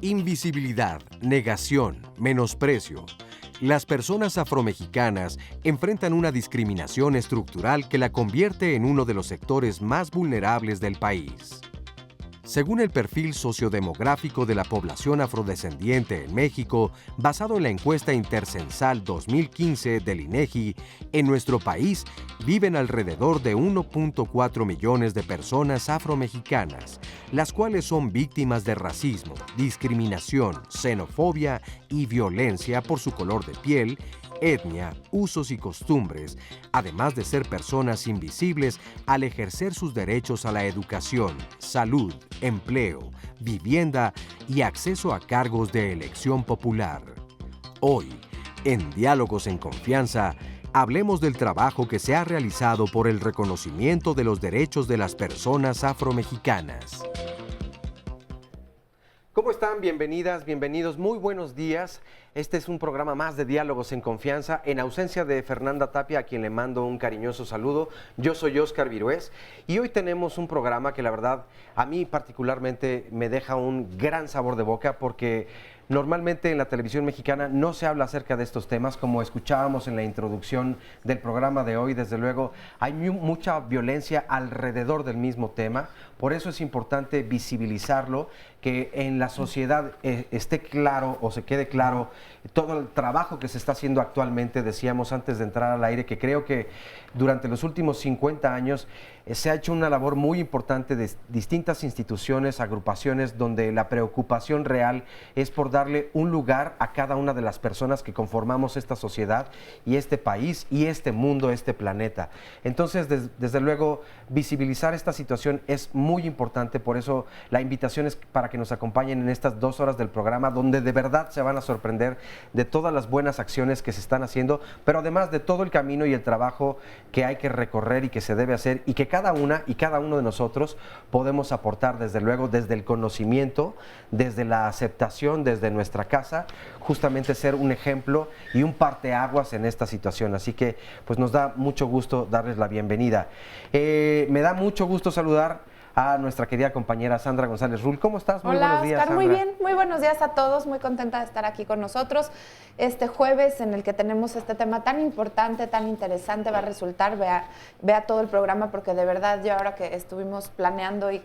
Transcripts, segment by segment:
Invisibilidad, negación, menosprecio. Las personas afromexicanas enfrentan una discriminación estructural que la convierte en uno de los sectores más vulnerables del país. Según el perfil sociodemográfico de la población afrodescendiente en México, basado en la encuesta intercensal 2015 del INEGI, en nuestro país viven alrededor de 1.4 millones de personas afromexicanas, las cuales son víctimas de racismo, discriminación, xenofobia y violencia por su color de piel, etnia, usos y costumbres, además de ser personas invisibles al ejercer sus derechos a la educación, salud, empleo, vivienda y acceso a cargos de elección popular. Hoy, en Diálogos en Confianza, hablemos del trabajo que se ha realizado por el reconocimiento de los derechos de las personas afromexicanas. ¿Cómo están? Bienvenidas, bienvenidos, muy buenos días. Este es un programa más de Diálogos en Confianza, en ausencia de Fernanda Tapia, a quien le mando un cariñoso saludo. Yo soy Oscar Virués y hoy tenemos un programa que la verdad a mí particularmente me deja un gran sabor de boca porque normalmente en la televisión mexicana no se habla acerca de estos temas, como escuchábamos en la introducción del programa de hoy. Desde luego hay mucha violencia alrededor del mismo tema, por eso es importante visibilizarlo, que en la sociedad esté claro o se quede claro todo el trabajo que se está haciendo actualmente. Decíamos antes de entrar al aire que creo que durante los últimos 50 años se ha hecho una labor muy importante de distintas instituciones, agrupaciones, donde la preocupación real es por darle un lugar a cada una de las personas que conformamos esta sociedad y este país y este mundo, este planeta. Entonces, desde luego, visibilizar esta situación es muy importante, por eso la invitación es para que nos acompañen en estas 2 horas del programa, donde de verdad se van a sorprender de todas las buenas acciones que se están haciendo, pero además de todo el camino y el trabajo que hay que recorrer y que se debe hacer y que cada una y cada uno de nosotros podemos aportar, desde luego, desde el conocimiento, desde la aceptación, desde nuestra casa, justamente ser un ejemplo y un parteaguas en esta situación. Así que pues nos da mucho gusto darles la bienvenida. Me da mucho gusto saludar a nuestra querida compañera Sandra González Rull. ¿Cómo estás? Muy buenos días, Oscar, Sandra. Muy bien, muy buenos días a todos, muy contenta de estar aquí con nosotros. Este jueves en el que tenemos este tema tan importante, tan interesante, va a resultar, vea todo el programa, porque de verdad yo ahora que estuvimos planeando y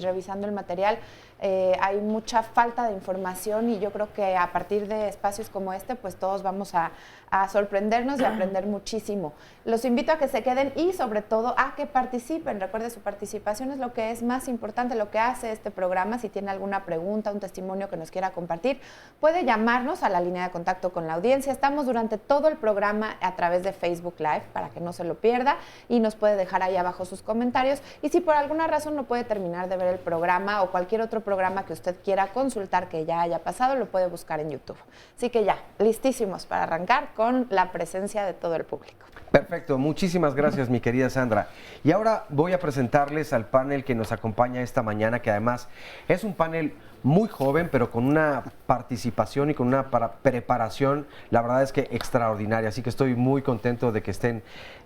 revisando el material, hay mucha falta de información y yo creo que a partir de espacios como este, pues todos vamos a sorprendernos y a aprender muchísimo. Los invito a que se queden y sobre todo a que participen. Recuerde, su participación es lo que es más importante, lo que hace este programa. Si tiene alguna pregunta, un testimonio que nos quiera compartir, puede llamarnos a la línea de contacto con la audiencia. Estamos durante todo el programa a través de Facebook Live para que no se lo pierda y nos puede dejar ahí abajo sus comentarios. Y si por alguna razón no puede terminar de ver el programa o cualquier otro programa que usted quiera consultar que ya haya pasado, lo puede buscar en YouTube. Así que ya, listísimos para arrancar con la presencia de todo el público. Perfecto, muchísimas gracias, mi querida Sandra. Y ahora voy a presentarles al panel que nos acompaña esta mañana, que además es un panel muy joven, pero con una participación y con una preparación, la verdad es que extraordinaria. Así que estoy muy contento de que estén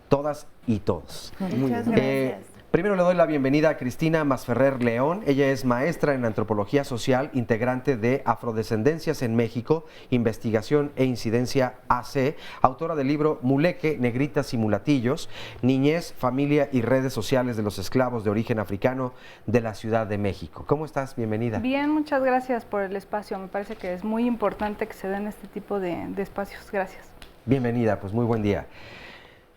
todas y todos. Muchas gracias. Primero le doy la bienvenida a Cristina Masferrer León. Ella es maestra en Antropología Social, integrante de Afrodescendencias en México, Investigación e Incidencia AC, autora del libro Muleque, Negritas y Mulatillos, Niñez, Familia y Redes Sociales de los Esclavos de Origen Africano de la Ciudad de México. ¿Cómo estás? Bienvenida. Bien, muchas gracias por el espacio. Me parece que es muy importante que se den este tipo de espacios. Gracias. Bienvenida, pues muy buen día.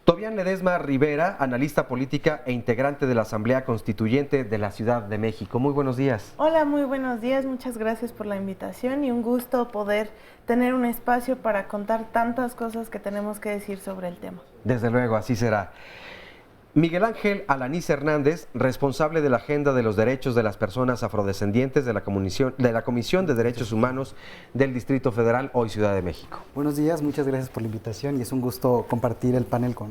Tobián Ledesma Rivera, analista política e integrante de la Asamblea Constituyente de la Ciudad de México. Muy buenos días. Hola, muy buenos días. Muchas gracias por la invitación y un gusto poder tener un espacio para contar tantas cosas que tenemos que decir sobre el tema. Desde luego, así será. Miguel Ángel Alanís Hernández, responsable de la Agenda de los Derechos de las Personas Afrodescendientes de la Comisión de Derechos Humanos del Distrito Federal, hoy Ciudad de México. Buenos días, muchas gracias por la invitación y es un gusto compartir el panel con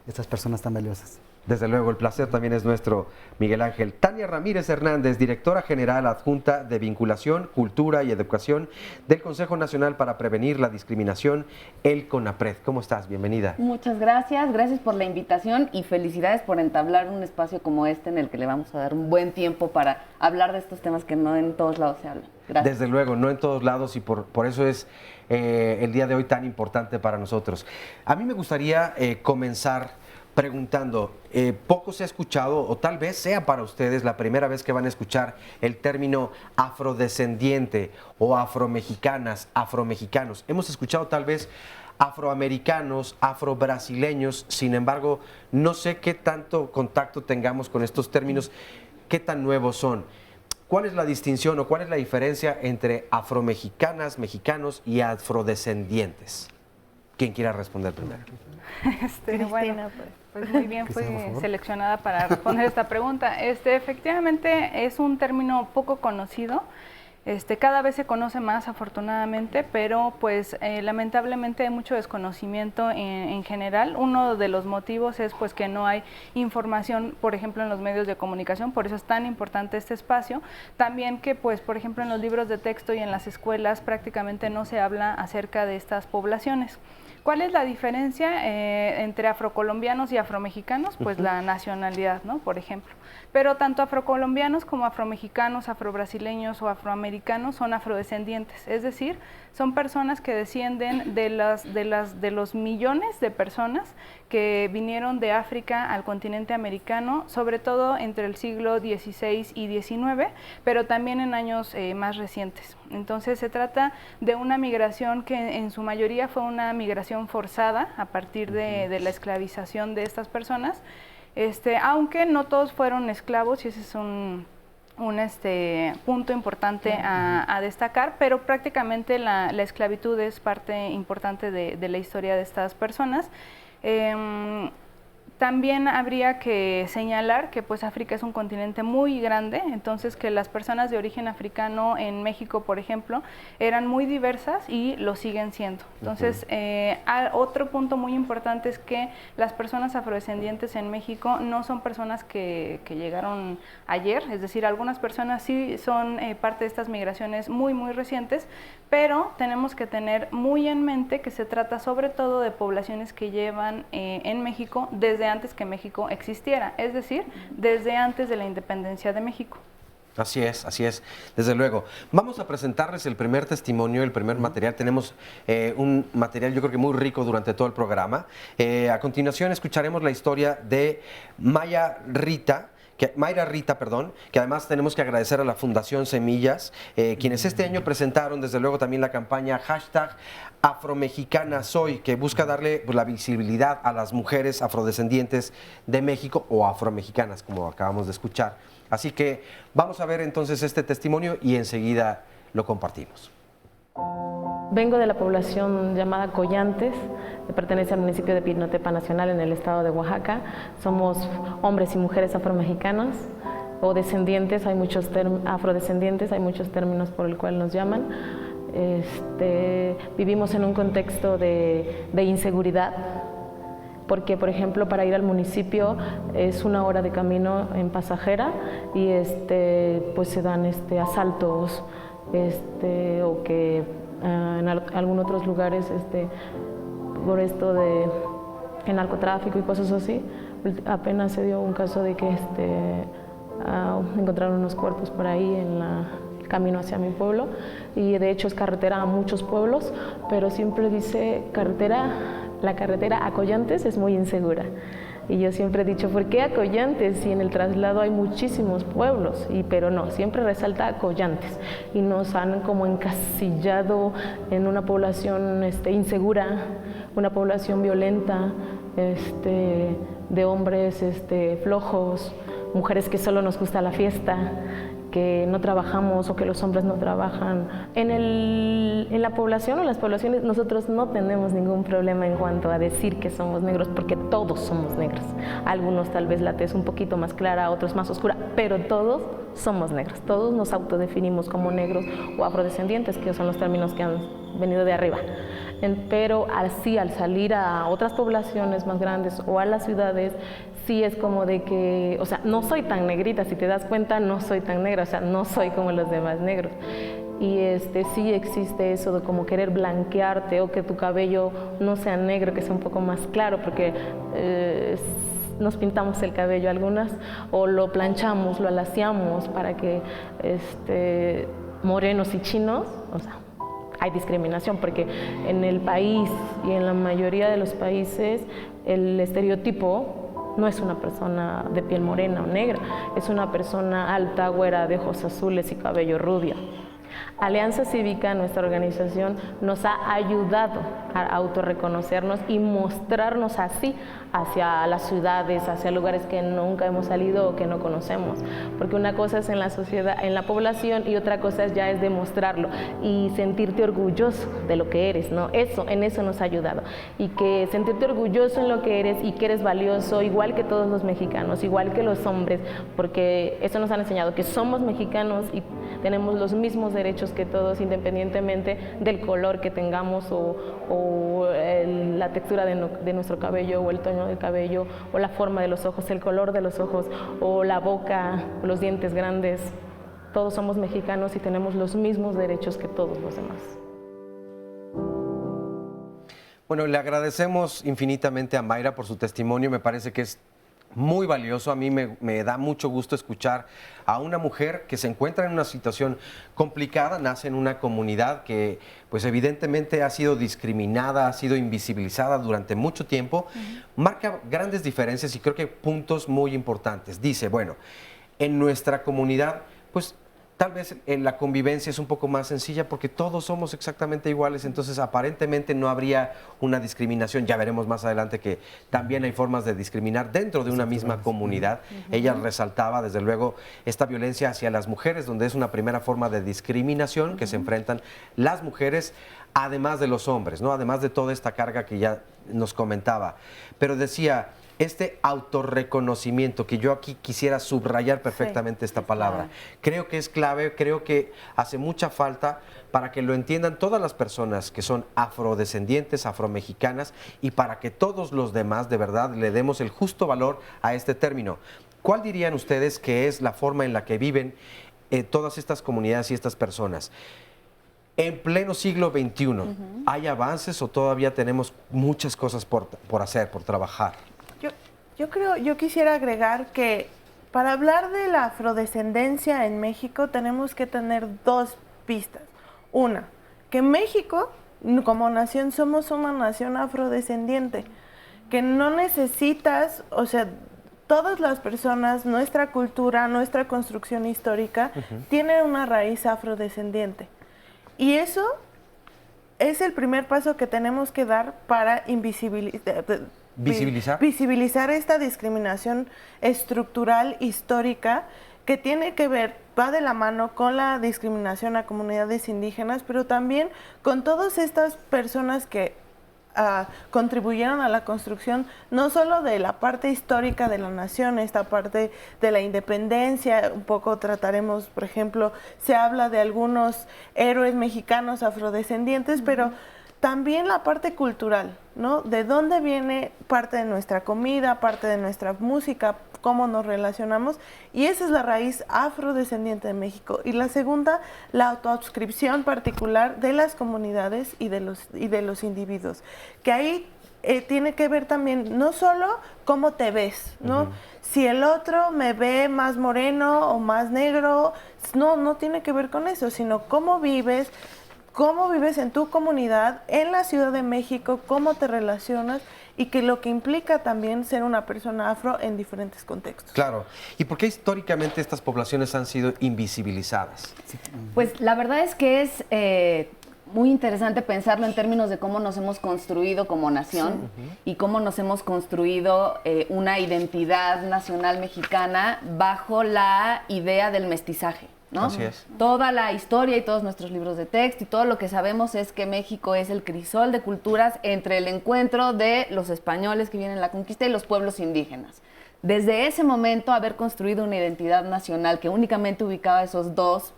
estas personas tan valiosas. Desde luego, el placer también es nuestro, Miguel Ángel. Tania Ramírez Hernández, directora general adjunta de Vinculación, Cultura y Educación del Consejo Nacional para Prevenir la Discriminación, el CONAPRED. ¿Cómo estás? Bienvenida. Muchas gracias, gracias por la invitación y felicidades por entablar un espacio como este en el que le vamos a dar un buen tiempo para hablar de estos temas que no en todos lados se hablan. Gracias. Desde luego, no en todos lados y por eso es el día de hoy tan importante para nosotros. A mí me gustaría comenzar preguntando, poco se ha escuchado, o tal vez sea para ustedes la primera vez que van a escuchar el término afrodescendiente o afromexicanas, afromexicanos. Hemos escuchado tal vez afroamericanos, afrobrasileños, sin embargo, no sé qué tanto contacto tengamos con estos términos, qué tan nuevos son. ¿Cuál es la distinción o cuál es la diferencia entre afromexicanas, mexicanos y afrodescendientes? ¿Quién quiera responder primero? Bueno, pues muy bien, fui seleccionada para responder esta pregunta. Efectivamente es un término poco conocido. Cada vez se conoce más, afortunadamente, pero pues lamentablemente hay mucho desconocimiento en general. Uno de los motivos es pues que no hay información, por ejemplo, en los medios de comunicación, por eso es tan importante este espacio. También que pues, por ejemplo, en los libros de texto y en las escuelas prácticamente no se habla acerca de estas poblaciones. ¿Cuál es la diferencia entre afrocolombianos y afromexicanos? Pues la nacionalidad, ¿no? Por ejemplo. Pero tanto afrocolombianos como afromexicanos, afrobrasileños o afroamericanos son afrodescendientes, es decir, son personas que descienden de los millones de personas que vinieron de África al continente americano, sobre todo entre el siglo XVI y XIX, pero también en años más recientes. Entonces se trata de una migración que en su mayoría fue una migración forzada a partir de la esclavización de estas personas, aunque no todos fueron esclavos, y ese es un punto importante a destacar, pero prácticamente la esclavitud es parte importante de la historia de estas personas. También habría que señalar que pues África es un continente muy grande, entonces que las personas de origen africano en México, por ejemplo, eran muy diversas y lo siguen siendo. Entonces, otro punto muy importante es que las personas afrodescendientes en México no son personas que llegaron ayer, es decir, algunas personas sí son parte de estas migraciones muy, muy recientes, pero tenemos que tener muy en mente que se trata sobre todo de poblaciones que llevan en México desde antes que México existiera, es decir, desde antes de la independencia de México. Así es, desde luego. Vamos a presentarles el primer testimonio, el primer material. Tenemos un material yo creo que muy rico durante todo el programa. A continuación escucharemos la historia de Mayra Rita, que además tenemos que agradecer a la Fundación Semillas, quienes este año presentaron desde luego también la campaña #AfroMexicanaSoy, que busca darle pues, la visibilidad a las mujeres afrodescendientes de México o afromexicanas, como acabamos de escuchar. Así que vamos a ver entonces este testimonio y enseguida lo compartimos. Vengo de la población llamada Collantes, que pertenece al municipio de Pinotepa Nacional en el estado de Oaxaca. Somos hombres y mujeres afromexicanos o descendientes, hay muchos afrodescendientes, hay muchos términos por el cual nos llaman. Vivimos en un contexto de inseguridad, porque por ejemplo para ir al municipio es 1 hora de camino en pasajera y pues se dan asaltos o que en algunos otros lugares por esto de el narcotráfico y cosas así. Apenas se dio un caso de que encontraron unos cuerpos por ahí en el camino hacia mi pueblo, y de hecho es carretera a muchos pueblos, pero siempre dice la carretera a Collantes es muy insegura. Y yo siempre he dicho, ¿por qué a Collantes? Si en el traslado hay muchísimos pueblos, pero no, siempre resalta a Collantes. Y nos han como encasillado en una población insegura, una población violenta, de hombres flojos, mujeres que solo nos gusta la fiesta. que no trabajamos o que los hombres no trabajan. En la población o las poblaciones nosotros no tenemos ningún problema en cuanto a decir que somos negros, porque todos somos negros. Algunos tal vez la tez un poquito más clara, otros más oscura, pero todos somos negros. Todos nos autodefinimos como negros o afrodescendientes, que son los términos que han venido de arriba. Pero así, al salir a otras poblaciones más grandes o a las ciudades, sí es como de que, o sea, no soy tan negrita, si te das cuenta, no soy tan negra, o sea, no soy como los demás negros. Y sí existe eso de como querer blanquearte o que tu cabello no sea negro, que sea un poco más claro, porque nos pintamos el cabello algunas, o lo planchamos, lo alaciamos para que morenos y chinos, o sea, hay discriminación, porque en el país y en la mayoría de los países el estereotipo no es una persona de piel morena o negra, es una persona alta, güera, de ojos azules y cabello rubio. Alianza Cívica, nuestra organización, nos ha ayudado a autorreconocernos y mostrarnos así hacia las ciudades, hacia lugares que nunca hemos salido o que no conocemos. Porque una cosa es en la sociedad, en la población, y otra cosa ya es demostrarlo y sentirte orgulloso de lo que eres, ¿no? En eso nos ha ayudado. Y que sentirte orgulloso en lo que eres y que eres valioso, igual que todos los mexicanos, igual que los hombres, porque eso nos han enseñado, que somos mexicanos y tenemos los mismos derechos que todos, independientemente del color que tengamos o la textura de nuestro cabello o el tono del cabello o la forma de los ojos, el color de los ojos o la boca, o los dientes grandes. Todos somos mexicanos y tenemos los mismos derechos que todos los demás. Bueno, le agradecemos infinitamente a Mayra por su testimonio. Me parece que es muy valioso. A mí me da mucho gusto escuchar a una mujer que se encuentra en una situación complicada, nace en una comunidad que pues evidentemente ha sido discriminada, ha sido invisibilizada durante mucho tiempo, marca grandes diferencias y creo que puntos muy importantes. Dice, bueno, en nuestra comunidad pues tal vez en la convivencia es un poco más sencilla porque todos somos exactamente iguales, entonces aparentemente no habría una discriminación. Ya veremos más adelante que también hay formas de discriminar dentro de una misma comunidad. Ella resaltaba desde luego esta violencia hacia las mujeres, donde es una primera forma de discriminación que se enfrentan las mujeres, además de los hombres, ¿no? Además de toda esta carga que ya nos comentaba. Pero decía, este autorreconocimiento, que yo aquí quisiera subrayar perfectamente esta palabra, creo que es clave, creo que hace mucha falta para que lo entiendan todas las personas que son afrodescendientes, afromexicanas, y para que todos los demás de verdad le demos el justo valor a este término. ¿Cuál dirían ustedes que es la forma en la que viven todas estas comunidades y estas personas? En pleno siglo XXI, ¿hay avances o todavía tenemos muchas cosas por hacer, por trabajar? Yo quisiera agregar que para hablar de la afrodescendencia en México tenemos que tener dos pistas. Una, que México como nación somos una nación afrodescendiente, que no necesitas, o sea, todas las personas, nuestra cultura, nuestra construcción histórica tiene una raíz afrodescendiente. Y eso es el primer paso que tenemos que dar para visibilizar esta discriminación estructural histórica que tiene que ver, va de la mano con la discriminación a comunidades indígenas, pero también con todas estas personas que contribuyeron a la construcción no solo de la parte histórica de la nación, esta parte de la independencia. Un poco trataremos, por ejemplo, se habla de algunos héroes mexicanos afrodescendientes, pero también la parte cultural, ¿no? De dónde viene parte de nuestra comida, parte de nuestra música, cómo nos relacionamos, y esa es la raíz afrodescendiente de México. Y la segunda, la autoadscripción particular de las comunidades y de los individuos, que ahí tiene que ver también no solo cómo te ves, ¿no? Si el otro me ve más moreno o más negro, no tiene que ver con eso, sino cómo vives en tu comunidad, en la Ciudad de México, cómo te relacionas, y que lo que implica también ser una persona afro en diferentes contextos. Claro. ¿Y por qué históricamente estas poblaciones han sido invisibilizadas? Pues la verdad es que es muy interesante pensarlo en términos de cómo nos hemos construido como nación y cómo nos hemos construido una identidad nacional mexicana bajo la idea del mestizaje. ¿no? Así es. Toda la historia y todos nuestros libros de texto y todo lo que sabemos es que México es el crisol de culturas entre el encuentro de los españoles que vienen a la conquista y los pueblos indígenas. Desde ese momento, haber construido una identidad nacional que únicamente ubicaba esos dos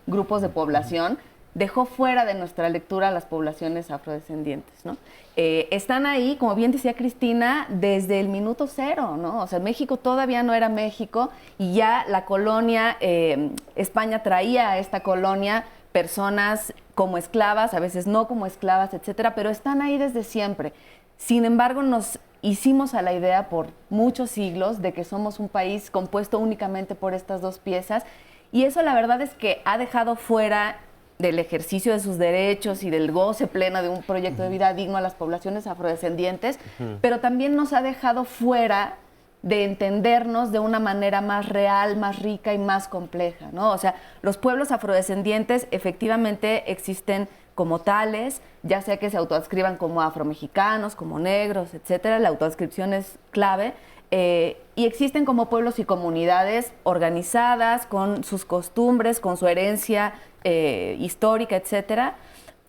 grupos de población, dejó fuera de nuestra lectura a las poblaciones afrodescendientes, ¿no? Están ahí, como bien decía Cristina, desde el minuto cero, ¿no? O sea, México todavía no era México y ya la colonia, España traía a esta colonia personas como esclavas, a veces no como esclavas, etcétera, pero están ahí desde siempre. Sin embargo, nos hicimos a la idea por muchos siglos de que somos un país compuesto únicamente por estas dos piezas, y eso la verdad es que ha dejado fuera del ejercicio de sus derechos y del goce pleno de un proyecto de vida digno a las poblaciones afrodescendientes, pero también nos ha dejado fuera de entendernos de una manera más real, más rica y más compleja, ¿no? O sea, los pueblos afrodescendientes efectivamente existen como tales, ya sea que se autoadscriban como afromexicanos, como negros, etcétera. La autoadscripción es clave. Y existen como pueblos y comunidades organizadas con sus costumbres, con su herencia histórica, etcétera,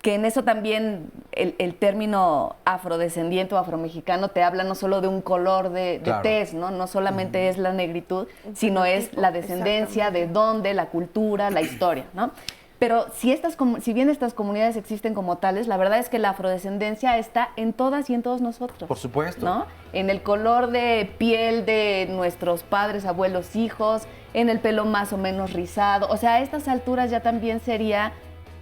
que en eso también el término afrodescendiente o afromexicano te habla no solo de un color de tez, ¿no? No solamente es la negritud, sino es la descendencia, de dónde, la cultura, la historia, ¿no? Pero si bien estas comunidades existen como tales, la verdad es que la afrodescendencia está en todas y en todos nosotros. Por supuesto. ¿No? En el color de piel de nuestros padres, abuelos, hijos, en el pelo más o menos rizado. O sea, a estas alturas ya también sería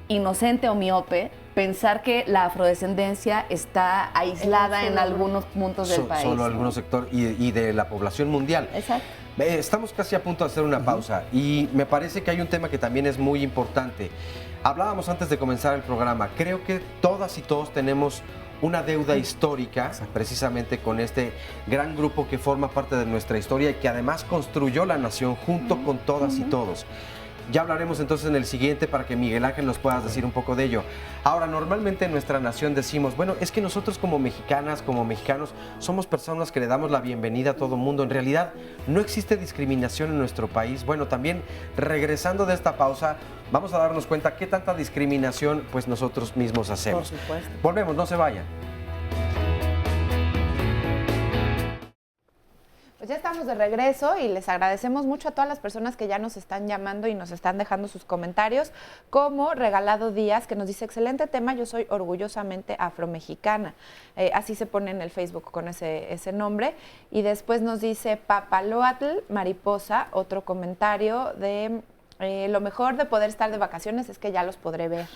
inocente o miope pensar que la afrodescendencia está aislada en algunos puntos del país. Solo algunos sectores y de la población mundial. Exacto. Estamos casi a punto de hacer una pausa y me parece que hay un tema que también es muy importante. Hablábamos antes de comenzar el programa, creo que todas y todos tenemos una deuda histórica precisamente con este gran grupo que forma parte de nuestra historia y que además construyó la nación junto con todas y todos. Ya hablaremos entonces en el siguiente para que Miguel Ángel nos puedas decir un poco de ello. Ahora, normalmente en nuestra nación decimos, bueno, es que nosotros como mexicanas, como mexicanos, somos personas que le damos la bienvenida a todo mundo. En realidad, no existe discriminación en nuestro país. Bueno, también regresando de esta pausa, vamos a darnos cuenta qué tanta discriminación pues nosotros mismos hacemos. Por supuesto. Volvemos, no se vayan. Pues ya estamos de regreso y les agradecemos mucho a todas las personas que ya nos están llamando y nos están dejando sus comentarios, como Regalado Díaz, que nos dice, excelente tema, yo soy orgullosamente afromexicana. Así se pone en el Facebook con ese nombre. Y después nos dice Papaloatl Mariposa, otro comentario de... lo mejor de poder estar de vacaciones es que ya los podré ver.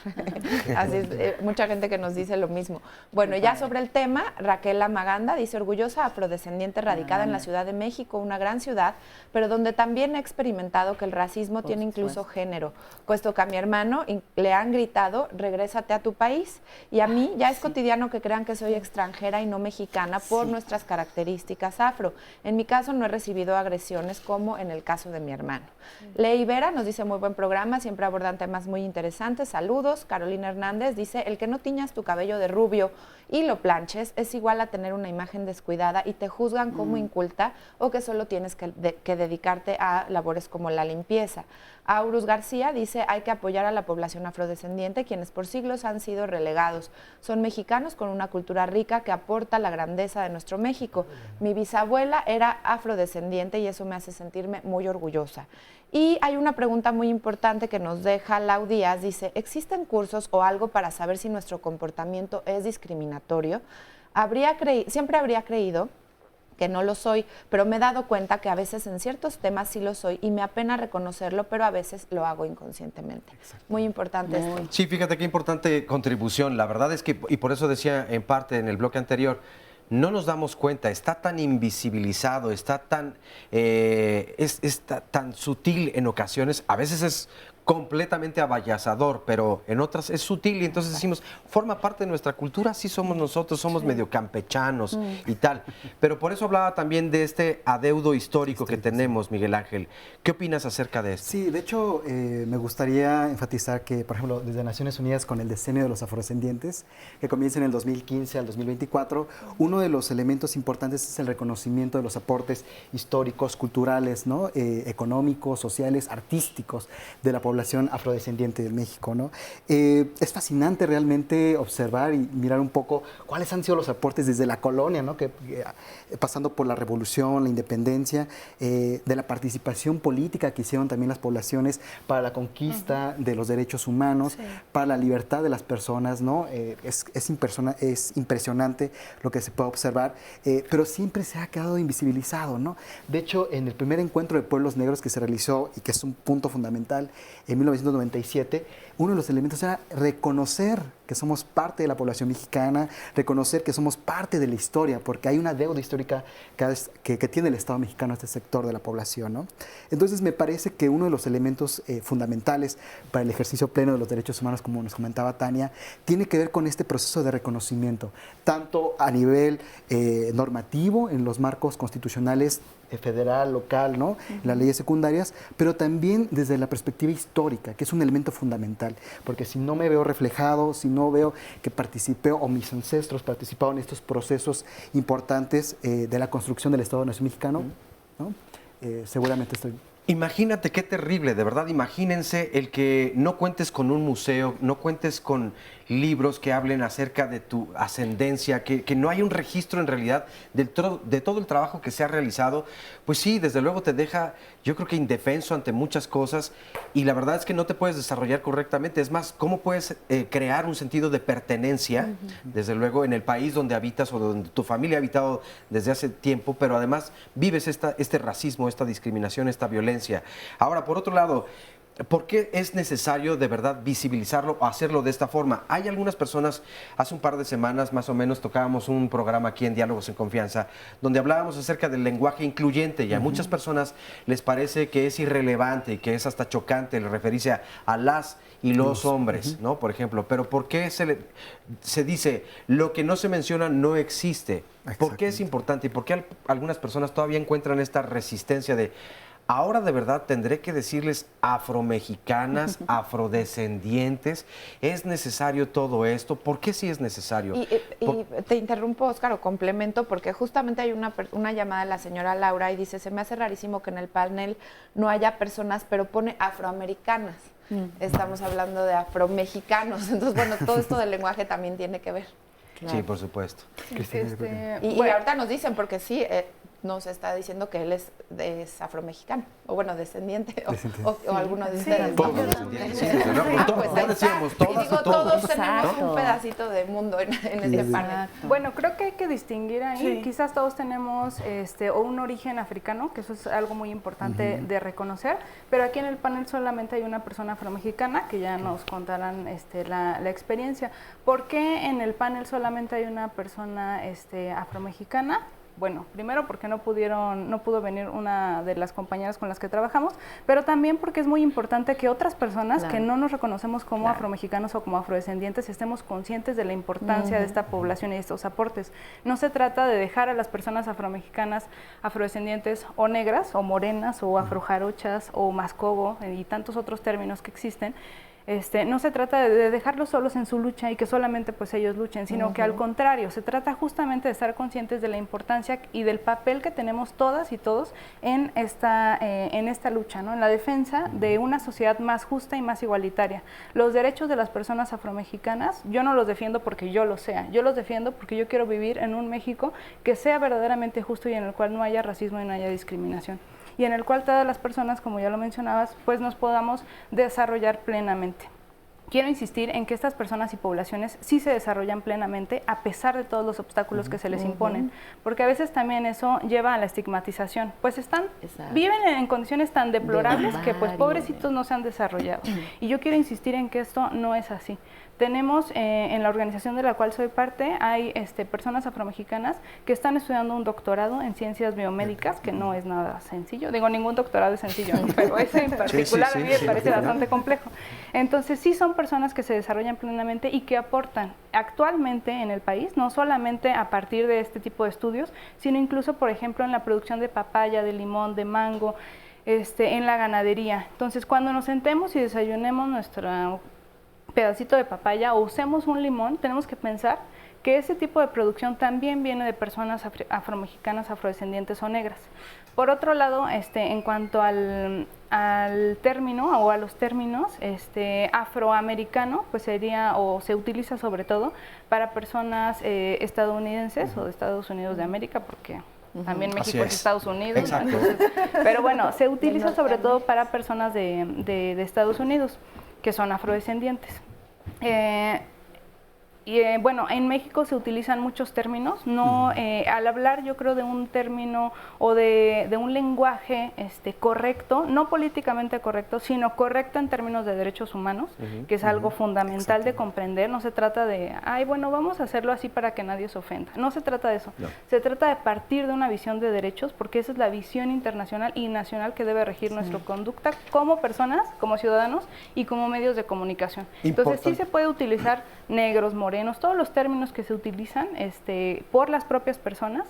Así es, mucha gente que nos dice lo mismo. Bueno, ya sobre el tema, Raquel Maganda dice, orgullosa afrodescendiente radicada en la Ciudad de México, una gran ciudad, pero donde también he experimentado que el racismo tiene incluso género, puesto que a mi hermano le han gritado, regrésate a tu país, y a mí ya es cotidiano que crean que soy extranjera y no mexicana por nuestras características afro. En mi caso no he recibido agresiones como en el caso de mi hermano. Ley Vera nos dice, muy buen programa, siempre abordan temas muy interesantes, saludos. Carolina Hernández dice, el que no tiñas tu cabello de rubio y lo planches es igual a tener una imagen descuidada y te juzgan como inculta o que solo tienes que dedicarte a labores como la limpieza. Aurus García dice, hay que apoyar a la población afrodescendiente, quienes por siglos han sido relegados. Son mexicanos con una cultura rica que aporta la grandeza de nuestro México. Mi bisabuela era afrodescendiente y eso me hace sentirme muy orgullosa. Y hay una pregunta muy importante que nos deja Lau Díaz, dice, ¿existen cursos o algo para saber si nuestro comportamiento es discriminatorio? Siempre habría creído que no lo soy, pero me he dado cuenta que a veces en ciertos temas sí lo soy y me apena reconocerlo, pero a veces lo hago inconscientemente. Muy importante esto. Sí, fíjate qué importante contribución. La verdad es que, y por eso decía en parte en el bloque anterior, no nos damos cuenta, está tan invisibilizado, está tan, tan sutil en ocasiones, a veces es completamente abayazador, pero en otras es sutil y entonces decimos, forma parte de nuestra cultura, sí somos nosotros, somos medio campechanos y tal. Pero por eso hablaba también de este adeudo histórico que tenemos, Miguel Ángel. ¿Qué opinas acerca de esto? Sí, de hecho, me gustaría enfatizar que, por ejemplo, desde Naciones Unidas con el Decenio de los Afrodescendientes, que comienza en el 2015 al 2024, uno de los elementos importantes es el reconocimiento de los aportes históricos, culturales, ¿no? Económicos, sociales, artísticos de la población afrodescendiente de México, ¿no? Es fascinante realmente observar y mirar un poco cuáles han sido los aportes desde la colonia, ¿no? Pasando por la revolución, la independencia, de la participación política que hicieron también las poblaciones para la conquista de los derechos humanos, para la libertad de las personas, ¿no? Es impresionante lo que se puede observar, pero siempre se ha quedado invisibilizado, ¿no? De hecho, en el primer encuentro de pueblos negros que se realizó y que es un punto fundamental en 1997, uno de los elementos era reconocer que somos parte de la población mexicana, reconocer que somos parte de la historia, porque hay una deuda histórica que tiene el Estado mexicano a este sector de la población, ¿no? Entonces me parece que uno de los elementos fundamentales para el ejercicio pleno de los derechos humanos, como nos comentaba Tania, tiene que ver con este proceso de reconocimiento, tanto a nivel normativo, en los marcos constitucionales federal, local, ¿no? Las leyes secundarias, pero también desde la perspectiva histórica, que es un elemento fundamental, porque si no me veo reflejado, si no veo que participé o mis ancestros participaron en estos procesos importantes de la construcción del Estado-Nación mexicano, ¿no? Seguramente estoy... Imagínate qué terrible, de verdad, imagínense el que no cuentes con un museo, no cuentes con libros que hablen acerca de tu ascendencia, que no hay un registro en realidad de todo el trabajo que se ha realizado, pues sí, desde luego te deja, yo creo que indefenso ante muchas cosas y la verdad es que no te puedes desarrollar correctamente. Es más, ¿cómo puedes crear un sentido de pertenencia, desde luego, en el país donde habitas o donde tu familia ha habitado desde hace tiempo, pero además vives este racismo, esta discriminación, esta violencia? Ahora, por otro lado, ¿por qué es necesario de verdad visibilizarlo o hacerlo de esta forma? Hay algunas personas, hace un par de semanas más o menos tocábamos un programa aquí en Diálogos en Confianza, donde hablábamos acerca del lenguaje incluyente y a muchas personas les parece que es irrelevante y que es hasta chocante el referirse a las y los hombres, ¿no? Por ejemplo, pero ¿por qué se dice lo que no se menciona no existe? ¿Por qué es importante y por qué algunas personas todavía encuentran esta resistencia de... Ahora de verdad tendré que decirles afromexicanas, afrodescendientes? ¿Es necesario todo esto? ¿Por qué sí es necesario? Y te interrumpo, Óscar, o complemento, porque justamente hay una llamada de la señora Laura y dice, se me hace rarísimo que en el panel no haya personas, pero pone afroamericanas. Estamos hablando de afromexicanos. Entonces, bueno, todo esto del lenguaje también tiene que ver. Claro. Sí, por supuesto. Y ahorita nos dicen, porque sí... nos está diciendo que él es afromexicano, o bueno, descendiente, o algunos de ustedes. Todos descendientes, sí, desde luego. Todos decíamos, todos tenemos un pedacito de mundo en este panel. Bueno, creo que hay que distinguir ahí, quizás todos tenemos o un origen africano, que eso es algo muy importante de reconocer, pero aquí en el panel solamente hay una persona afromexicana, que ya nos contarán la experiencia. ¿Por qué en el panel solamente hay una persona afromexicana? Bueno, primero porque no pudo venir una de las compañeras con las que trabajamos, pero también porque es muy importante que otras personas que no nos reconocemos como afromexicanos o como afrodescendientes estemos conscientes de la importancia de esta población y de estos aportes. No se trata de dejar a las personas afromexicanas, afrodescendientes o negras o morenas o afrojarochas o mascogo y tantos otros términos que existen. No se trata de dejarlos solos en su lucha y que solamente pues ellos luchen, sino que al contrario, se trata justamente de estar conscientes de la importancia y del papel que tenemos todas y todos en esta lucha, ¿no? En la defensa de una sociedad más justa y más igualitaria. Los derechos de las personas afromexicanas, yo no los defiendo porque yo lo sea, yo los defiendo porque yo quiero vivir en un México que sea verdaderamente justo y en el cual no haya racismo y no haya discriminación. Y en el cual todas las personas, como ya lo mencionabas, pues nos podamos desarrollar plenamente. quiero insistir en que estas personas y poblaciones sí se desarrollan plenamente a pesar de todos los obstáculos que se les imponen, porque a veces también eso lleva a la estigmatización, pues viven en condiciones tan deplorables que pues pobrecitos no se han desarrollado. Y yo quiero insistir en que esto no es así. Tenemos en la organización de la cual soy parte, hay personas afromexicanas que están estudiando un doctorado en ciencias biomédicas, que no es nada sencillo. Digo, ningún doctorado es sencillo, pero ese en particular a mí me parece bastante complejo. Entonces, sí son personas que se desarrollan plenamente y que aportan actualmente en el país, no solamente a partir de este tipo de estudios, sino incluso, por ejemplo, en la producción de papaya, de limón, de mango, en la ganadería. Entonces, cuando nos sentemos y desayunemos nuestra pedacito de papaya o usemos un limón, tenemos que pensar que ese tipo de producción también viene de personas afromexicanas, afrodescendientes o negras. Por otro lado, en cuanto al término o a los términos, afroamericano, pues sería o se utiliza sobre todo para personas estadounidenses o de Estados Unidos de América, porque también México es Estados Unidos. Entonces, pero bueno, se utiliza sobre todo para personas de Estados Unidos que son afrodescendientes. Bueno, en México se utilizan muchos términos, no al hablar yo creo de un término o de un lenguaje correcto, no políticamente correcto, sino correcto en términos de derechos humanos, que es algo fundamental de comprender. No se trata de, bueno, vamos a hacerlo así para que nadie se ofenda. No se trata de eso. No. Se trata de partir de una visión de derechos, porque esa es la visión internacional y nacional que debe regir nuestra conducta como personas, como ciudadanos y como medios de comunicación. Entonces sí se puede utilizar negros, morenos, todos los términos que se utilizan por las propias personas,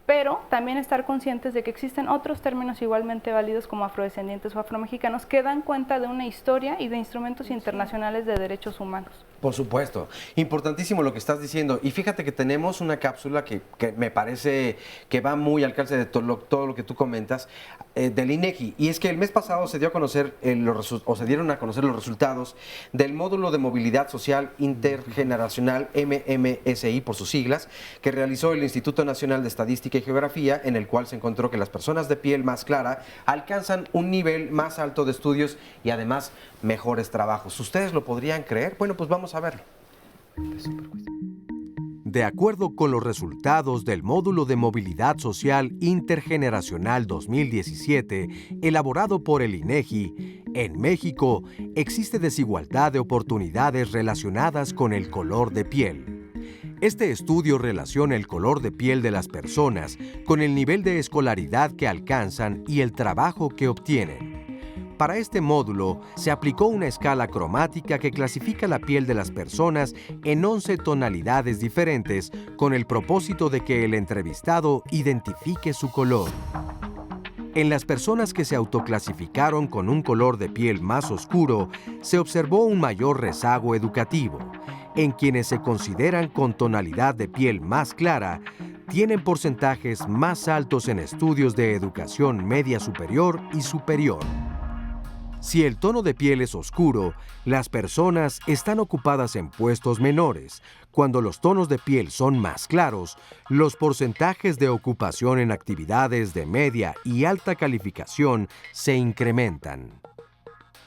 pero también estar conscientes de que existen otros términos igualmente válidos como afrodescendientes o afromexicanos que dan cuenta de una historia y de instrumentos internacionales de derechos humanos. Por supuesto, importantísimo lo que estás diciendo. Y fíjate que tenemos una cápsula que me parece que va muy al calce de todo lo que tú comentas, del INEGI. Y es que el mes pasado se dio a conocer se dieron a conocer los resultados del módulo de movilidad social intergeneracional, MMSI por sus siglas, que realizó el Instituto Nacional de Estadística y Geografía, en el cual se encontró que las personas de piel más clara alcanzan un nivel más alto de estudios y además mejores trabajos. ¿Ustedes lo podrían creer? Bueno, pues vamos a verlo. De acuerdo con los resultados del Módulo de Movilidad Social Intergeneracional 2017, elaborado por el INEGI, en México existe desigualdad de oportunidades relacionadas con el color de piel. Este estudio relaciona el color de piel de las personas con el nivel de escolaridad que alcanzan y el trabajo que obtienen. Para este módulo, se aplicó una escala cromática que clasifica la piel de las personas en 11 tonalidades diferentes con el propósito de que el entrevistado identifique su color. En las personas que se autoclasificaron con un color de piel más oscuro, se observó un mayor rezago educativo. En quienes se consideran con tonalidad de piel más clara, tienen porcentajes más altos en estudios de educación media superior y superior. Si el tono de piel es oscuro, las personas están ocupadas en puestos menores. Cuando los tonos de piel son más claros, los porcentajes de ocupación en actividades de media y alta calificación se incrementan.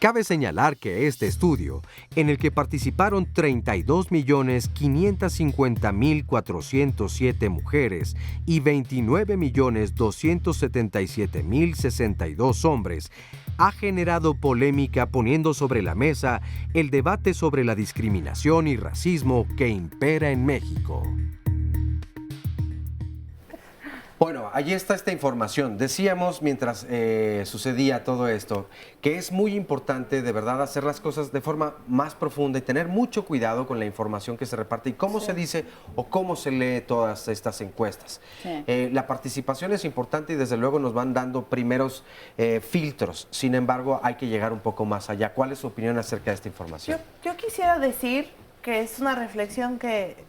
Cabe señalar que este estudio, en el que participaron 32.550.407 mujeres y 29.277.062 hombres, ha generado polémica poniendo sobre la mesa el debate sobre la discriminación y racismo que impera en México. Bueno, allí está esta información. Decíamos mientras sucedía todo esto que es muy importante de verdad hacer las cosas de forma más profunda y tener mucho cuidado con la información que se reparte y cómo se dice o cómo se lee todas estas encuestas. La participación es importante y desde luego nos van dando primeros filtros. Sin embargo, hay que llegar un poco más allá. ¿Cuál es su opinión acerca de esta información? Yo quisiera decir que es una reflexión que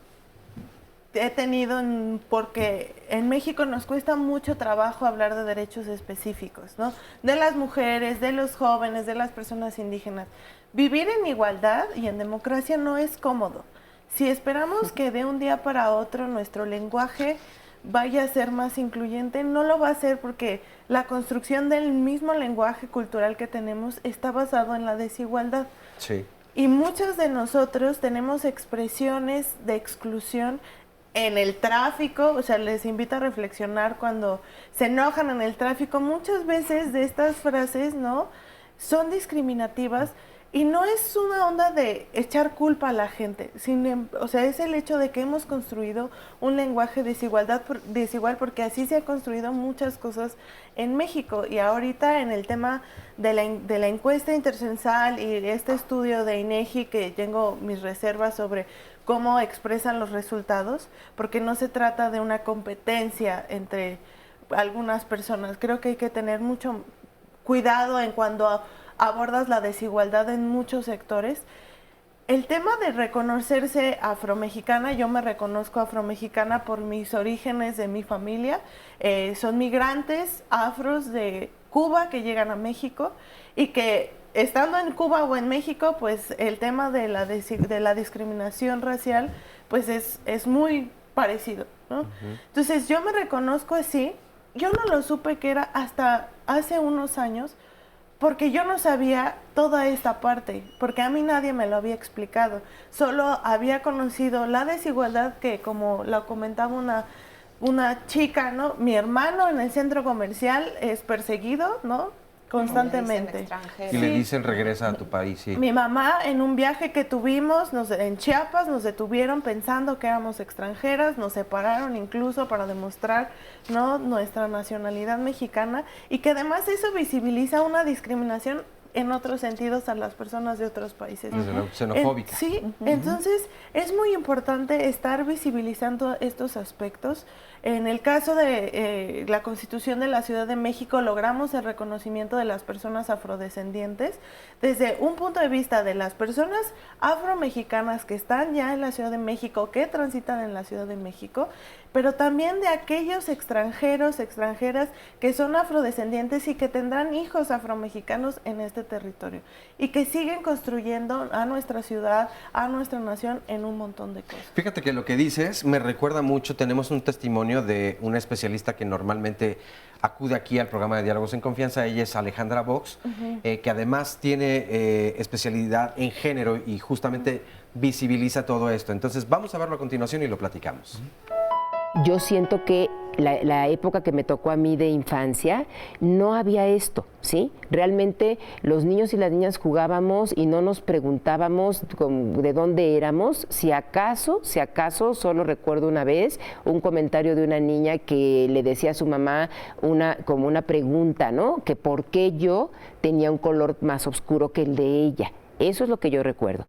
he tenido porque en México nos cuesta mucho trabajo hablar de derechos específicos, ¿no? De las mujeres, de los jóvenes, de las personas indígenas. Vivir en igualdad y en democracia no es cómodo. Si esperamos que de un día para otro nuestro lenguaje vaya a ser más incluyente, no lo va a ser porque la construcción del mismo lenguaje cultural que tenemos está basado en la desigualdad. Sí. Y muchos de nosotros tenemos expresiones de exclusión en el tráfico, o sea, les invito a reflexionar cuando se enojan en el tráfico. Muchas veces de estas frases, ¿no?, son discriminativas y no es una onda de echar culpa a la gente, o sea, es el hecho de que hemos construido un lenguaje desigual porque así se han construido muchas cosas en México. Y ahorita en el tema de la encuesta intercensal y este estudio de INEGI, que tengo mis reservas sobre cómo expresan los resultados, porque no se trata de una competencia entre algunas personas. Creo que hay que tener mucho cuidado en cuando abordas la desigualdad en muchos sectores. El tema de reconocerse afromexicana, yo me reconozco afromexicana por mis orígenes de mi familia. Son migrantes afros de Cuba que llegan a México y que estando en Cuba o en México, pues el tema de la discriminación racial pues es muy parecido, ¿no? Entonces yo me reconozco así. Yo no lo supe que era hasta hace unos años, porque yo no sabía toda esta parte, porque a mí nadie me lo había explicado. Solo había conocido la desigualdad que, como lo comentaba una chica, ¿no? Mi hermano en el centro comercial es perseguido, ¿no?, constantemente. Y le dicen regresa a tu país, sí. Mi mamá en un viaje que tuvimos en Chiapas nos detuvieron pensando que éramos extranjeras, nos separaron incluso para demostrar, ¿no?, nuestra nacionalidad mexicana, y que además eso visibiliza una discriminación en otros sentidos a las personas de otros países. Desde luego, xenofóbica. Sí, entonces es muy importante estar visibilizando estos aspectos. En el caso de la Constitución de la Ciudad de México logramos el reconocimiento de las personas afrodescendientes desde un punto de vista de las personas afromexicanas que están ya en la Ciudad de México, que transitan en la Ciudad de México, pero también de aquellos extranjeros, extranjeras que son afrodescendientes y que tendrán hijos afromexicanos en este territorio y que siguen construyendo a nuestra ciudad, a nuestra nación en un montón de cosas. Fíjate que lo que dices me recuerda mucho, tenemos un testimonio de una especialista que normalmente acude aquí al programa de Diálogos en Confianza. Ella es Alejandra Vox, que además tiene especialidad en género y justamente visibiliza todo esto. Entonces vamos a verlo a continuación y lo platicamos. Yo siento que la época que me tocó a mí de infancia, no había esto, ¿sí? Realmente los niños y las niñas jugábamos y no nos preguntábamos de dónde éramos. Si acaso, solo recuerdo una vez un comentario de una niña que le decía a su mamá como una pregunta, ¿no?, que por qué yo tenía un color más oscuro que el de ella. Eso es lo que yo recuerdo.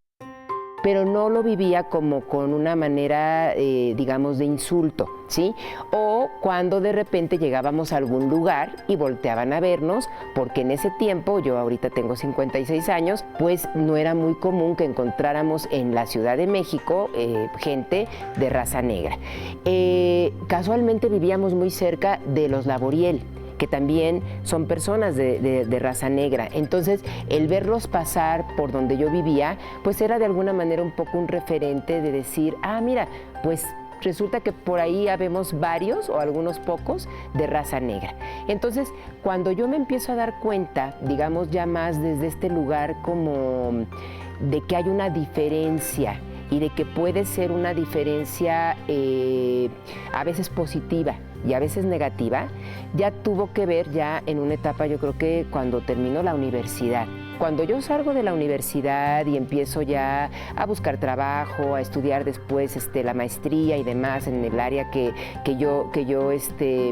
Pero no lo vivía como con una manera, digamos, de insulto, ¿sí? O cuando de repente llegábamos a algún lugar y volteaban a vernos, porque en ese tiempo, yo ahorita tengo 56 años, pues no era muy común que encontráramos en la Ciudad de México gente de raza negra. Casualmente vivíamos muy cerca de los Laboriel, que también son personas de raza negra. Entonces, el verlos pasar por donde yo vivía, pues era de alguna manera un poco un referente de decir, mira, pues resulta que por ahí habemos varios o algunos pocos de raza negra. Entonces, cuando yo me empiezo a dar cuenta, digamos ya más desde este lugar como de que hay una diferencia y de que puede ser una diferencia a veces positiva y a veces negativa, ya tuvo que ver ya en una etapa, yo creo que cuando terminó la universidad. Cuando yo salgo de la universidad y empiezo ya a buscar trabajo, a estudiar después la maestría y demás en el área que yo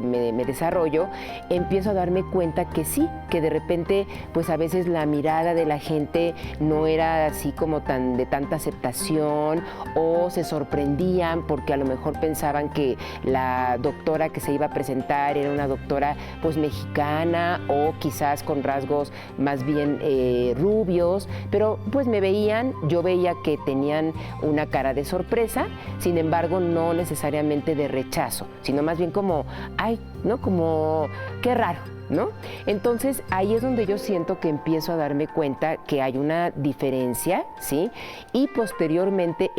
me desarrollo, empiezo a darme cuenta que sí, que de repente pues a veces la mirada de la gente no era así como de tanta aceptación, o se sorprendían porque a lo mejor pensaban que la doctora que se iba a presentar era una doctora pues mexicana o quizás con rasgos más bien rubios, pero pues me veían, yo veía que tenían una cara de sorpresa, sin embargo no necesariamente de rechazo, sino más bien como, ay, ¿no? Como, qué raro, ¿no? Entonces, ahí es donde yo siento que empiezo a darme cuenta que hay una diferencia, ¿sí? Y posteriormente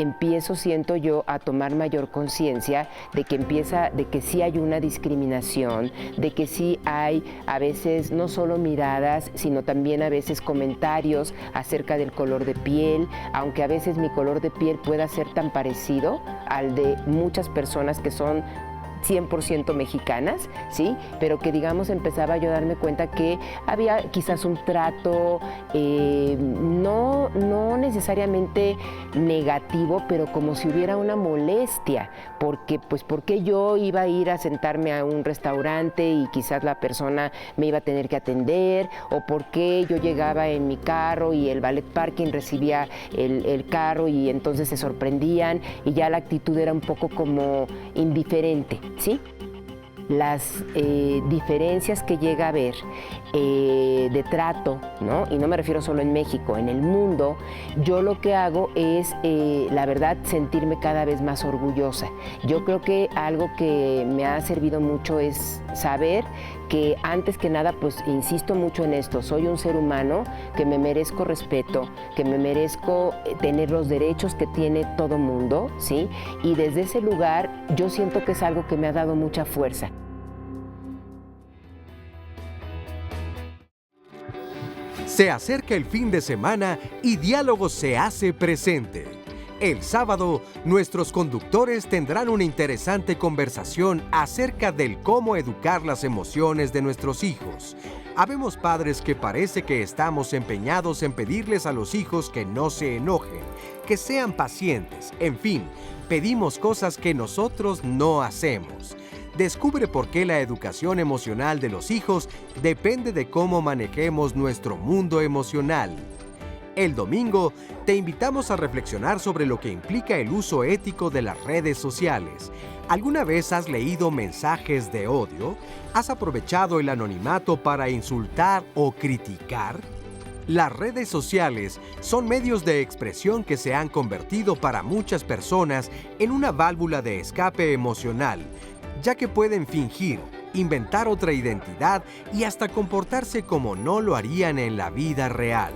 siento yo, a tomar mayor conciencia de que sí hay una discriminación, de que sí hay a veces no solo miradas, sino también a veces comentarios acerca del color de piel, aunque a veces mi color de piel pueda ser tan parecido al de muchas personas que son 100% mexicanas, ¿sí? Pero que, digamos, empezaba yo a darme cuenta que había quizás un trato no necesariamente negativo, pero como si hubiera una molestia, porque pues porque yo iba a ir a sentarme a un restaurante y quizás la persona me iba a tener que atender, o porque yo llegaba en mi carro y el valet parking recibía el carro y entonces se sorprendían y ya la actitud era un poco como indiferente, ¿sí? Las diferencias que llega a haber de trato, ¿no? Y no me refiero solo en México, en el mundo, yo lo que hago es, la verdad, sentirme cada vez más orgullosa. Yo creo que algo que me ha servido mucho es saber que antes que nada, pues insisto mucho en esto, soy un ser humano que me merezco respeto, que me merezco tener los derechos que tiene todo mundo, ¿sí? Y desde ese lugar yo siento que es algo que me ha dado mucha fuerza. Se acerca el fin de semana y Diálogos se hace presente. El sábado, nuestros conductores tendrán una interesante conversación acerca del cómo educar las emociones de nuestros hijos. Habemos padres que parece que estamos empeñados en pedirles a los hijos que no se enojen, que sean pacientes, en fin, pedimos cosas que nosotros no hacemos. Descubre por qué la educación emocional de los hijos depende de cómo manejemos nuestro mundo emocional. El domingo, te invitamos a reflexionar sobre lo que implica el uso ético de las redes sociales. ¿Alguna vez has leído mensajes de odio? ¿Has aprovechado el anonimato para insultar o criticar? Las redes sociales son medios de expresión que se han convertido para muchas personas en una válvula de escape emocional, ya que pueden fingir, inventar otra identidad y hasta comportarse como no lo harían en la vida real.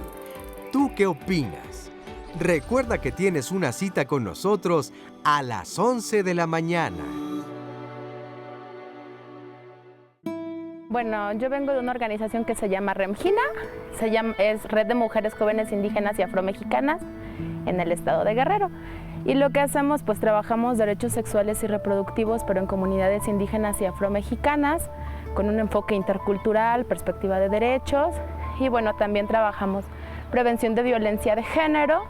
¿Tú qué opinas? Recuerda que tienes una cita con nosotros a las 11 de la mañana. Bueno, yo vengo de una organización que se llama Remgina, es Red de Mujeres Jóvenes Indígenas y Afromexicanas en el estado de Guerrero. Y lo que hacemos, pues trabajamos derechos sexuales y reproductivos, pero en comunidades indígenas y afromexicanas, con un enfoque intercultural, perspectiva de derechos, y bueno, también trabajamos prevención de violencia de género,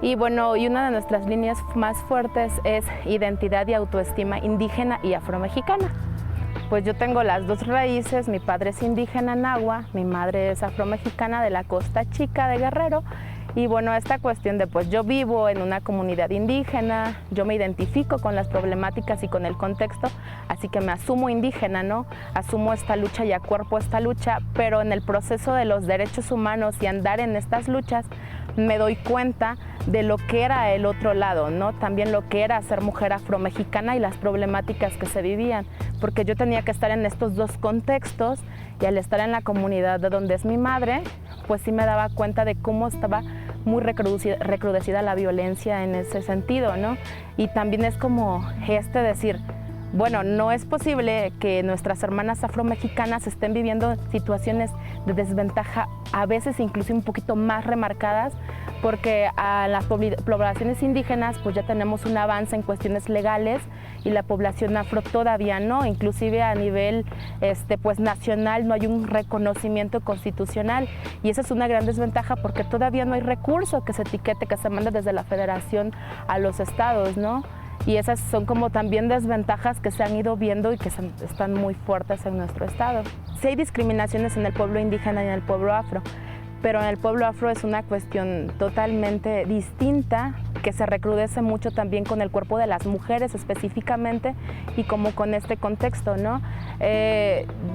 y bueno, y una de nuestras líneas más fuertes es identidad y autoestima indígena y afromexicana. Pues yo tengo las dos raíces, mi padre es indígena nahua, mi madre es afromexicana de la Costa Chica de Guerrero. Y bueno, esta cuestión de pues yo vivo en una comunidad indígena, yo me identifico con las problemáticas y con el contexto, así que me asumo indígena, ¿no? Asumo esta lucha y acuerpo esta lucha, pero en el proceso de los derechos humanos y andar en estas luchas, me doy cuenta de lo que era el otro lado, ¿no? También lo que era ser mujer afromexicana y las problemáticas que se vivían, porque yo tenía que estar en estos dos contextos y al estar en la comunidad de donde es mi madre, pues sí me daba cuenta de cómo estaba muy recrudecida la violencia en ese sentido, ¿no? Y también es como decir, bueno, no es posible que nuestras hermanas afromexicanas estén viviendo situaciones de desventaja, a veces incluso un poquito más remarcadas, porque a las poblaciones indígenas pues ya tenemos un avance en cuestiones legales y la población afro todavía no, inclusive a nivel pues nacional no hay un reconocimiento constitucional y esa es una gran desventaja porque todavía no hay recurso que se etiquete, que se mande desde la federación a los estados, ¿no? Y esas son como también desventajas que se han ido viendo y que están muy fuertes en nuestro estado. Sí hay discriminaciones en el pueblo indígena y en el pueblo afro, pero en el pueblo afro es una cuestión totalmente distinta que se recrudece mucho también con el cuerpo de las mujeres específicamente y como con este contexto, ¿no?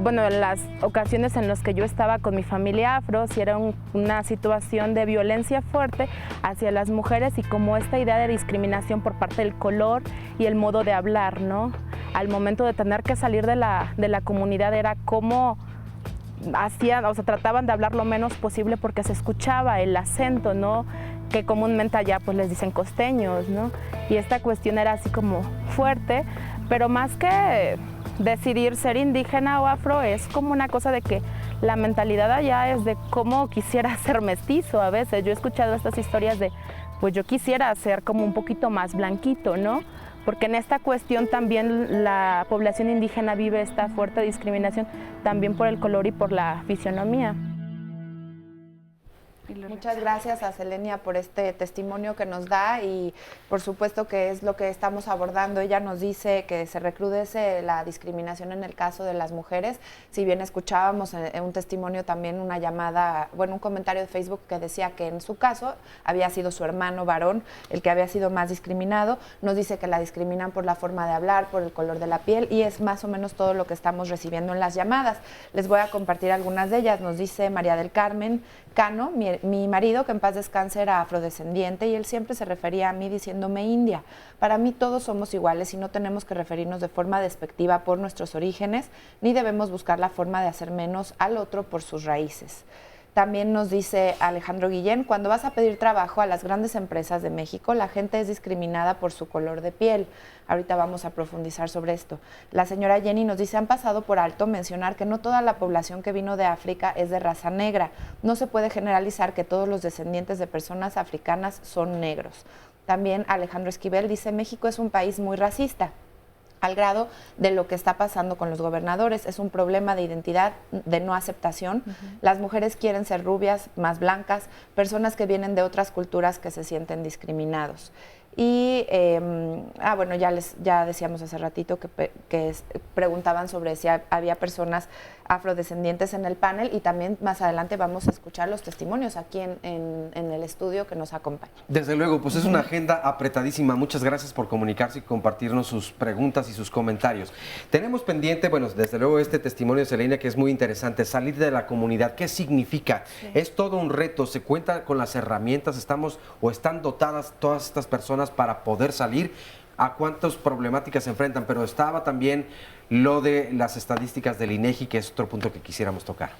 Bueno, en las ocasiones en las que yo estaba con mi familia afro, sí era una situación de violencia fuerte hacia las mujeres y como esta idea de discriminación por parte del color y el modo de hablar, ¿no? Al momento de tener que salir de la comunidad era como trataban de hablar lo menos posible porque se escuchaba el acento, ¿no? Que comúnmente allá pues les dicen costeños, ¿no? Y esta cuestión era así como fuerte, pero más que decidir ser indígena o afro, es como una cosa de que la mentalidad allá es de cómo quisiera ser mestizo a veces. Yo he escuchado estas historias de, pues yo quisiera ser como un poquito más blanquito, ¿no? Porque en esta cuestión también la población indígena vive esta fuerte discriminación también por el color y por la fisionomía. Muchas gracias a Selenia por este testimonio que nos da y por supuesto que es lo que estamos abordando. Ella nos dice que se recrudece la discriminación en el caso de las mujeres. Si bien escuchábamos en un testimonio también una llamada, bueno, un comentario de Facebook que decía que en su caso había sido su hermano varón el que había sido más discriminado. Nos dice que la discriminan por la forma de hablar, por el color de la piel y es más o menos todo lo que estamos recibiendo en las llamadas. Les voy a compartir algunas de ellas. Nos dice María del Carmen Cano, mi marido, que en paz descanse, era afrodescendiente y él siempre se refería a mí diciéndome india. Para mí todos somos iguales y no tenemos que referirnos de forma despectiva por nuestros orígenes, ni debemos buscar la forma de hacer menos al otro por sus raíces. También nos dice Alejandro Guillén, cuando vas a pedir trabajo a las grandes empresas de México, la gente es discriminada por su color de piel. Ahorita vamos a profundizar sobre esto. La señora Jenny nos dice, han pasado por alto mencionar que no toda la población que vino de África es de raza negra. No se puede generalizar que todos los descendientes de personas africanas son negros. También Alejandro Esquivel dice, México es un país muy racista, al grado de lo que está pasando con los gobernadores. Es un problema de identidad, de no aceptación. Las mujeres quieren ser rubias, más blancas, personas que vienen de otras culturas que se sienten discriminados. Y, bueno, ya decíamos hace ratito que preguntaban sobre si había personas afrodescendientes en el panel y también más adelante vamos a escuchar los testimonios aquí en el estudio que nos acompaña. Desde luego, pues es una agenda apretadísima. Muchas gracias por comunicarse y compartirnos sus preguntas y sus comentarios. Tenemos pendiente, bueno, desde luego este testimonio de Selenia que es muy interesante, salir de la comunidad. ¿Qué significa? Sí. Es todo un reto, se cuenta con las herramientas, están dotadas todas estas personas para poder salir. ¿A cuántas problemáticas se enfrentan? Pero estaba también lo de las estadísticas del INEGI, que es otro punto que quisiéramos tocar.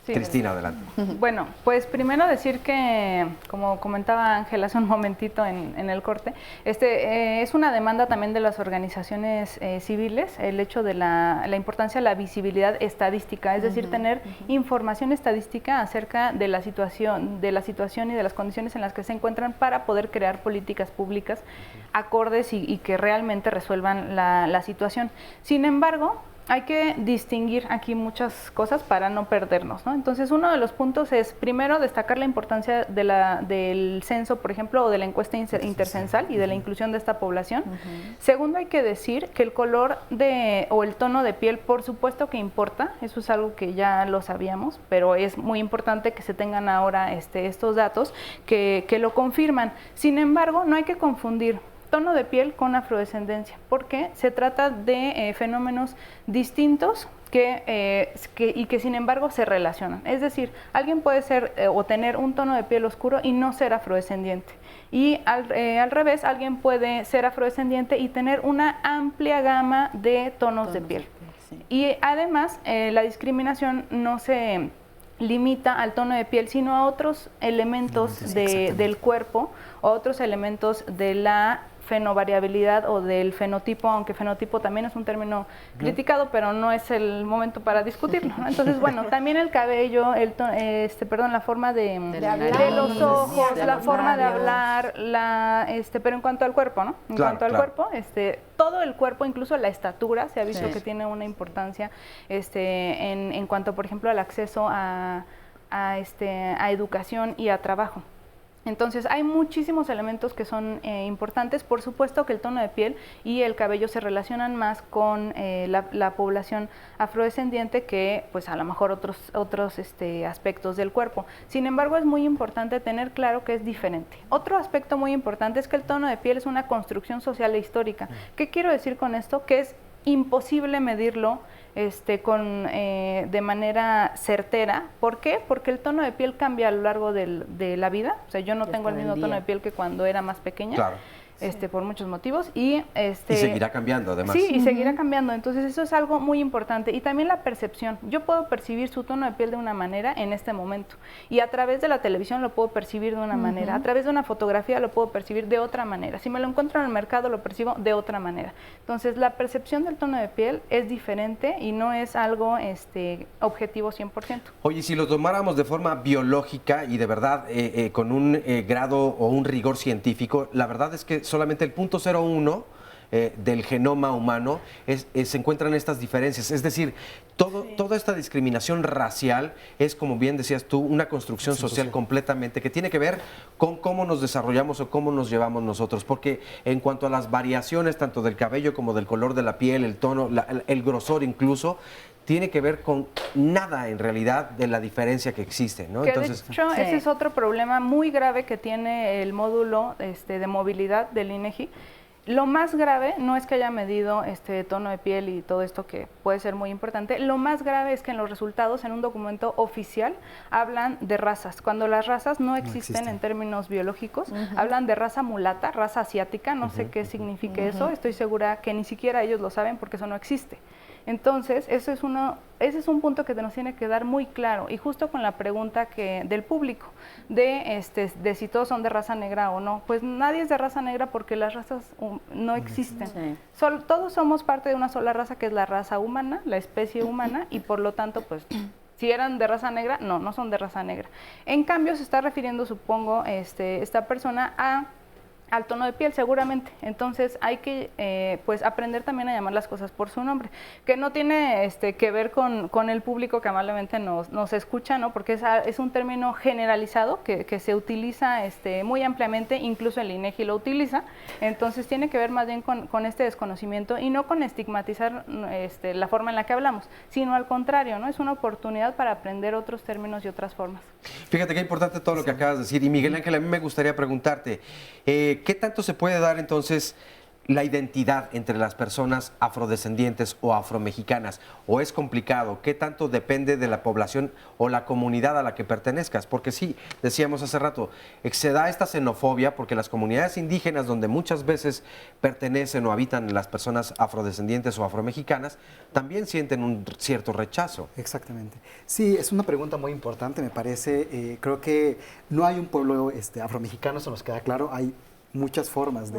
Sí, Cristina, adelante. Bueno, pues primero decir que, como comentaba Ángel hace un momentito en el corte, es una demanda también de las organizaciones civiles, el hecho de la importancia de la visibilidad estadística, es decir, tener información estadística acerca de la situación y de las condiciones en las que se encuentran para poder crear políticas públicas acordes y que realmente resuelvan la situación. Sin embargo, hay que distinguir aquí muchas cosas para no perdernos, ¿no? Entonces, uno de los puntos es, primero, destacar la importancia del censo, por ejemplo, o de la encuesta intercensal y de la inclusión de esta población. Segundo, hay que decir que el color o el tono de piel, por supuesto que importa, eso es algo que ya lo sabíamos, pero es muy importante que se tengan ahora estos datos que lo confirman. Sin embargo, no hay que confundir tono de piel con afrodescendencia, porque se trata de fenómenos distintos y que sin embargo se relacionan. Es decir, alguien puede ser o tener un tono de piel oscuro y no ser afrodescendiente. Y al revés, alguien puede ser afrodescendiente y tener una amplia gama de tonos de piel. Sí. Y además, la discriminación no se limita al tono de piel, sino a otros elementos del cuerpo, o otros elementos de la fenovariabilidad o del fenotipo, aunque fenotipo también es un término criticado, pero no es el momento para discutirlo, ¿no? Entonces, bueno, también el cabello, la forma de los ojos, la forma de hablar, pero en cuanto al cuerpo, ¿no? En cuanto al cuerpo, todo el cuerpo, incluso la estatura, se ha visto que tiene una importancia en cuanto, por ejemplo, al acceso a educación y a trabajo. Entonces, hay muchísimos elementos que son importantes. Por supuesto que el tono de piel y el cabello se relacionan más con la población afrodescendiente que, pues, a lo mejor otros aspectos del cuerpo. Sin embargo, es muy importante tener claro que es diferente. Otro aspecto muy importante es que el tono de piel es una construcción social e histórica. ¿Qué quiero decir con esto? Que es imposible medirlo de manera certera. ¿Por qué? Porque el tono de piel cambia a lo largo de la vida. O sea, yo no tengo el mismo tono de piel que cuando era más pequeña. Claro. por muchos motivos. Y seguirá cambiando, además. Sí, y seguirá cambiando. Entonces, eso es algo muy importante. Y también la percepción. Yo puedo percibir su tono de piel de una manera en este momento. Y a través de la televisión lo puedo percibir de una manera. A través de una fotografía lo puedo percibir de otra manera. Si me lo encuentro en el mercado, lo percibo de otra manera. Entonces, la percepción del tono de piel es diferente y no es algo objetivo 100%. Oye, si lo tomáramos de forma biológica y de verdad con un grado o un rigor científico, la verdad es que solamente el 0.01 del genoma humano se encuentran estas diferencias. Es decir, toda esta discriminación racial es, como bien decías tú, una construcción social completamente que tiene que ver con cómo nos desarrollamos o cómo nos llevamos nosotros. Porque en cuanto a las variaciones, tanto del cabello como del color de la piel, el tono, el grosor incluso, tiene que ver con nada en realidad de la diferencia que existe, ¿no? Entonces, de hecho, ese es otro problema muy grave que tiene el módulo de movilidad del INEGI. Lo más grave no es que haya medido tono de piel y todo esto, que puede ser muy importante. Lo más grave es que en los resultados, en un documento oficial, hablan de razas. Cuando las razas no existen en términos biológicos, hablan de raza mulata, raza asiática, no sé qué signifique eso. Estoy segura que ni siquiera ellos lo saben porque eso no existe. Entonces, ese es un punto que nos tiene que dar muy claro, y justo con la pregunta del público, de si todos son de raza negra o no. Pues nadie es de raza negra porque las razas no existen. Sí. Todos somos parte de una sola raza, que es la raza humana, la especie humana, y por lo tanto, pues, si eran de raza negra, no son de raza negra. En cambio, se está refiriendo, supongo, esta persona al tono de piel, seguramente. Entonces hay que pues aprender también a llamar las cosas por su nombre, que no tiene que ver con el público que amablemente nos escucha, ¿no? Porque es un término generalizado que se utiliza muy ampliamente, incluso el INEGI lo utiliza. Entonces tiene que ver más bien con este desconocimiento y no con estigmatizar la forma en la que hablamos, sino al contrario, ¿no? Es una oportunidad para aprender otros términos y otras formas. Fíjate qué importante todo lo que acabas de decir. Y Miguel Ángel, a mí me gustaría preguntarte, ¿qué tanto se puede dar entonces la identidad entre las personas afrodescendientes o afromexicanas? ¿O es complicado? ¿Qué tanto depende de la población o la comunidad a la que pertenezcas? Porque sí, decíamos hace rato, se da esta xenofobia porque las comunidades indígenas donde muchas veces pertenecen o habitan las personas afrodescendientes o afromexicanas también sienten un cierto rechazo. Exactamente. Sí, es una pregunta muy importante, me parece. Creo que no hay un pueblo afromexicano, eso nos queda claro. Hay muchas formas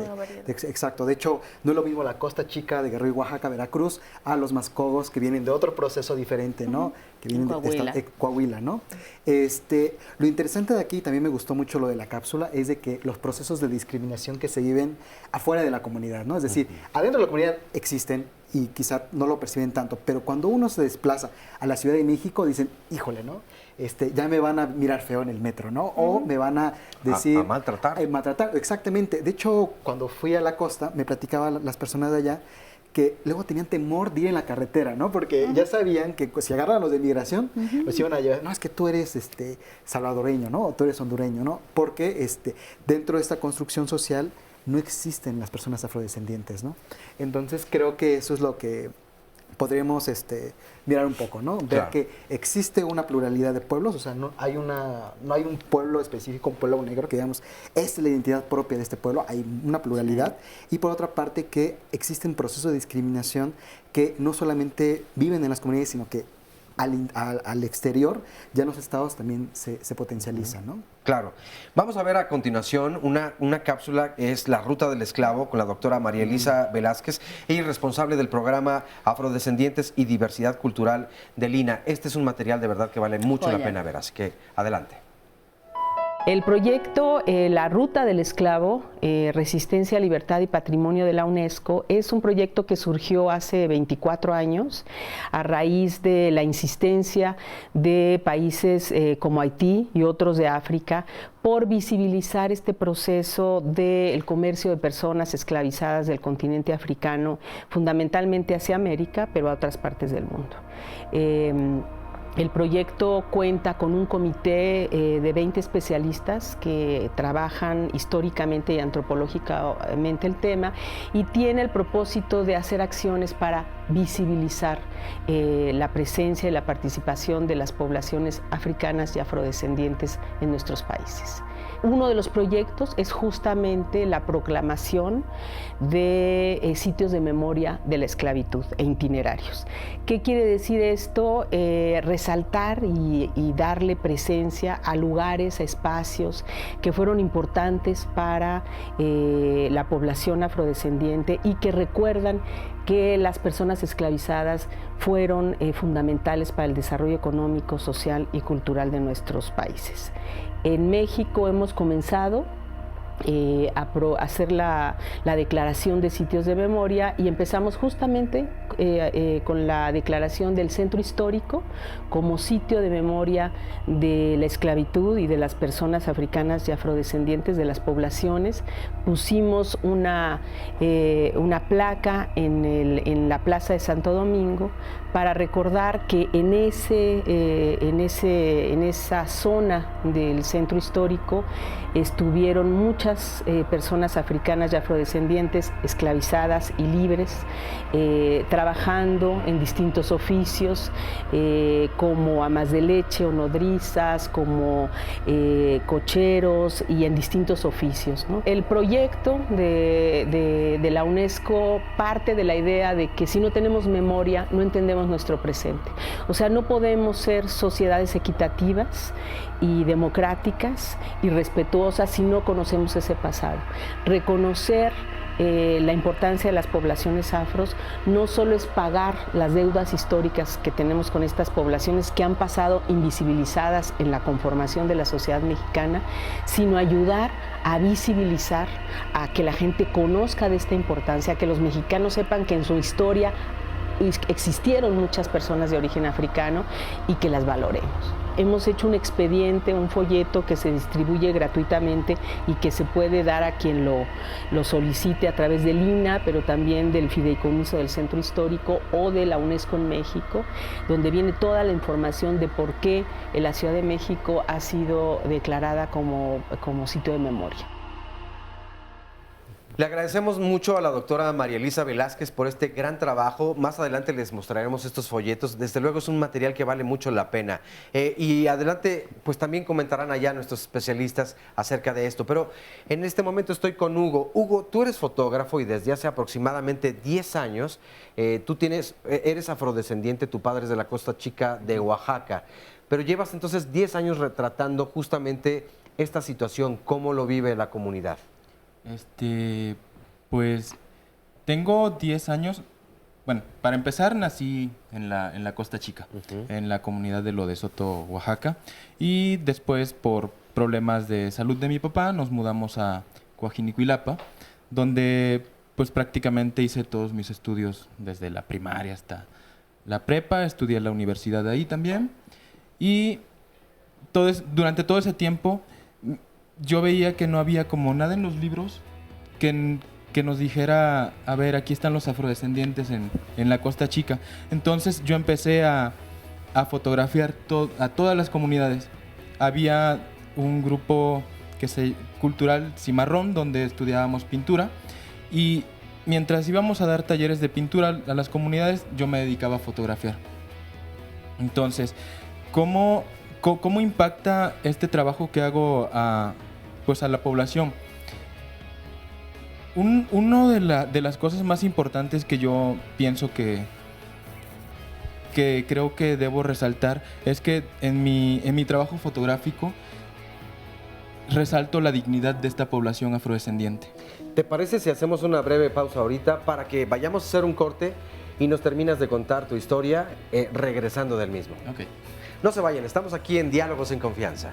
exacto. De hecho, no es lo mismo la Costa Chica de Guerrero y Oaxaca, Veracruz, a los Mascogos, que vienen de otro proceso diferente, ¿no? Que vienen de Coahuila, ¿no? Lo interesante de aquí, también me gustó mucho lo de la cápsula, es de que los procesos de discriminación que se viven afuera de la comunidad, ¿no? Es decir, adentro de la comunidad existen y quizá no lo perciben tanto, pero cuando uno se desplaza a la Ciudad de México, dicen, híjole, ¿no? Ya me van a mirar feo en el metro, ¿no? O me van a decir... A maltratar. Maltratar, exactamente. De hecho, cuando fui a la costa, me platicaban las personas de allá que luego tenían temor de ir en la carretera, ¿no? Porque ya sabían que si agarran a los de migración, los iban a llevar, no, es que tú eres salvadoreño, ¿no? O tú eres hondureño, ¿no? Porque dentro de esta construcción social no existen las personas afrodescendientes, ¿no? Entonces creo que eso es lo que podríamos mirar un poco, ¿no? Ver Claro. que existe una pluralidad de pueblos, o sea, no hay un pueblo específico, un pueblo negro que digamos, esta es la identidad propia de este pueblo, hay una pluralidad, y por otra parte que existen procesos de discriminación que no solamente viven en las comunidades, sino que al exterior, ya en los estados también se potencializan, ¿no? Claro. Vamos a ver a continuación una cápsula, es La Ruta del Esclavo, con la doctora María Elisa Velázquez. Ella es responsable del programa Afrodescendientes y Diversidad Cultural del INAH. Este es un material de verdad que vale mucho la pena ver, así que adelante. El proyecto La Ruta del Esclavo, Resistencia, Libertad y Patrimonio de la UNESCO, es un proyecto que surgió hace 24 años a raíz de la insistencia de países como Haití y otros de África por visibilizar este proceso del comercio de personas esclavizadas del continente africano, fundamentalmente hacia América, pero a otras partes del mundo. El proyecto cuenta con un comité de 20 especialistas que trabajan históricamente y antropológicamente el tema y tiene el propósito de hacer acciones para visibilizar la presencia y la participación de las poblaciones africanas y afrodescendientes en nuestros países. uno de los proyectos es justamente la proclamación de sitios de memoria de la esclavitud e itinerarios. ¿Qué quiere decir esto? Resaltar y darle presencia a lugares, a espacios que fueron importantes para la población afrodescendiente y que recuerdan que las personas esclavizadas fueron fundamentales para el desarrollo económico, social y cultural de nuestros países. En México hemos comenzado a hacer la declaración de sitios de memoria y empezamos justamente con la declaración del centro histórico como sitio de memoria de la esclavitud y de las personas africanas y afrodescendientes de las poblaciones. Pusimos una placa en la Plaza de Santo Domingo para recordar que en esa zona del centro histórico estuvieron muchas personas africanas y afrodescendientes esclavizadas y libres, trabajando en distintos oficios, como amas de leche o nodrizas, como cocheros y en distintos oficios, ¿no? El proyecto de la UNESCO parte de la idea de que si no tenemos memoria, no entendemos nuestro presente. O sea, no podemos ser sociedades equitativas y democráticas y respetuosas si no conocemos ese pasado. Reconocer la importancia de las poblaciones afros no solo es pagar las deudas históricas que tenemos con estas poblaciones que han pasado invisibilizadas en la conformación de la sociedad mexicana, sino ayudar a visibilizar, a que la gente conozca de esta importancia, que los mexicanos sepan que en su historia existieron muchas personas de origen africano y que las valoremos. Hemos hecho un expediente, un folleto que se distribuye gratuitamente y que se puede dar a quien lo solicite a través del INAH, pero también del Fideicomiso del Centro Histórico o de la UNESCO en México, donde viene toda la información de por qué la Ciudad de México ha sido declarada como sitio de memoria. Le agradecemos mucho a la doctora María Elisa Velázquez por este gran trabajo. Más adelante les mostraremos estos folletos. Desde luego es un material que vale mucho la pena. Y adelante, pues también comentarán allá nuestros especialistas acerca de esto. Pero en este momento estoy con Hugo. Hugo, tú eres fotógrafo y desde hace aproximadamente 10 años eres afrodescendiente, tu padre es de la Costa Chica de Oaxaca. Pero llevas entonces 10 años retratando justamente esta situación, cómo lo vive la comunidad. Pues tengo 10 años. Bueno, para empezar nací en la Costa Chica, en la comunidad de Lo de Soto, Oaxaca, y después por problemas de salud de mi papá nos mudamos a Coajinicuilapa, donde pues prácticamente hice todos mis estudios desde la primaria hasta la prepa, estudié en la universidad de ahí también, y durante todo ese tiempo yo veía que no había como nada en los libros que nos dijera, a ver, aquí están los afrodescendientes en la Costa Chica. Entonces yo empecé a fotografiar a todas las comunidades. Había un grupo cultural cimarrón donde estudiábamos pintura y mientras íbamos a dar talleres de pintura a las comunidades, yo me dedicaba a fotografiar. Entonces, ¿cómo impacta este trabajo que hago a la población? Uno de las cosas más importantes que yo pienso que creo que debo resaltar es que en mi trabajo fotográfico resalto la dignidad de esta población afrodescendiente. ¿Te parece si hacemos una breve pausa ahorita para que vayamos a hacer un corte y nos terminas de contar tu historia regresando del mismo? Ok. No se vayan, estamos aquí en Diálogos en Confianza.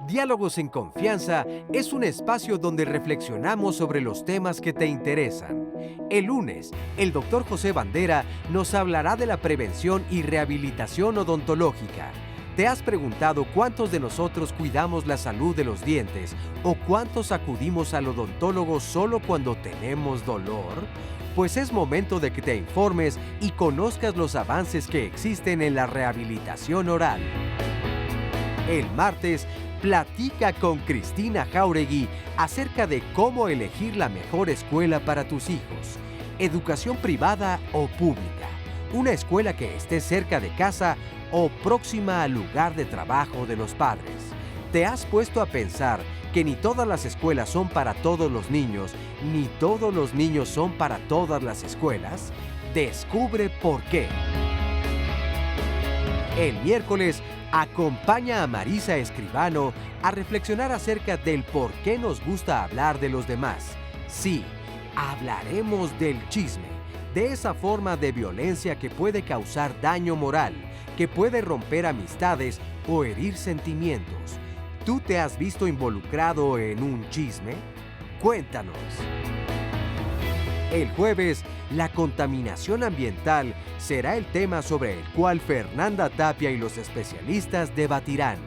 Diálogos en Confianza es un espacio donde reflexionamos sobre los temas que te interesan. El lunes, el doctor José Bandera nos hablará de la prevención y rehabilitación odontológica. ¿Te has preguntado cuántos de nosotros cuidamos la salud de los dientes o cuántos acudimos al odontólogo solo cuando tenemos dolor? Pues es momento de que te informes y conozcas los avances que existen en la rehabilitación oral. El martes, platica con Cristina Jauregui acerca de cómo elegir la mejor escuela para tus hijos, educación privada o pública. una escuela que esté cerca de casa o próxima al lugar de trabajo de los padres. ¿Te has puesto a pensar que ni todas las escuelas son para todos los niños, ni todos los niños son para todas las escuelas? Descubre por qué. El miércoles, acompaña a Marisa Escribano a reflexionar acerca del por qué nos gusta hablar de los demás. Sí, hablaremos del chisme, de esa forma de violencia que puede causar daño moral, que puede romper amistades o herir sentimientos. ¿Tú te has visto involucrado en un chisme? Cuéntanos. El jueves, la contaminación ambiental será el tema sobre el cual Fernanda Tapia y los especialistas debatirán.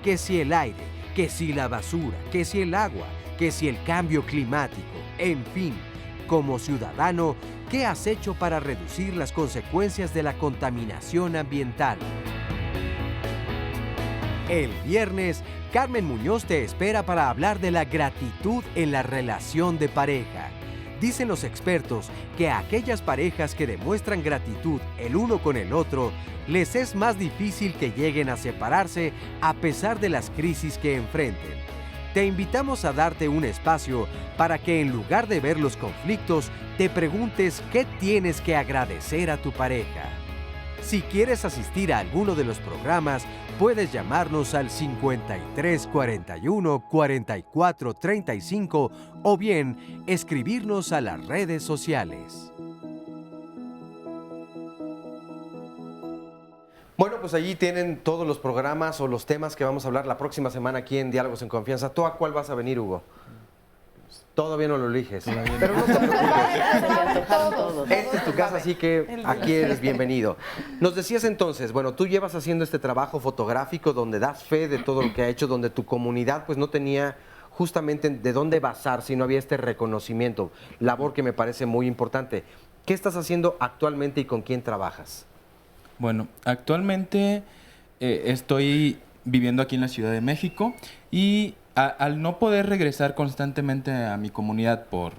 Que si el aire, que si la basura, que si el agua, que si el cambio climático, en fin, como ciudadano, ¿qué has hecho para reducir las consecuencias de la contaminación ambiental? El viernes, Carmen Muñoz te espera para hablar de la gratitud en la relación de pareja. Dicen los expertos que a aquellas parejas que demuestran gratitud el uno con el otro, les es más difícil que lleguen a separarse a pesar de las crisis que enfrenten. Te invitamos a darte un espacio para que en lugar de ver los conflictos, te preguntes qué tienes que agradecer a tu pareja. Si quieres asistir a alguno de los programas, puedes llamarnos al 53 41 44 35 o bien escribirnos a las redes sociales. Bueno, pues allí tienen todos los programas o los temas que vamos a hablar la próxima semana aquí en Diálogos en Confianza. ¿Tú a cuál vas a venir, Hugo? Todavía no lo eliges. Pero no te preocupes. Esta es tu casa, así que aquí eres bienvenido. Nos decías entonces, bueno, tú llevas haciendo este trabajo fotográfico donde das fe de todo lo que ha hecho, donde tu comunidad pues no tenía justamente de dónde basar si no había este reconocimiento, labor que me parece muy importante. ¿Qué estás haciendo actualmente y con quién trabajas? Bueno, actualmente estoy viviendo aquí en la Ciudad de México y al no poder regresar constantemente a mi comunidad por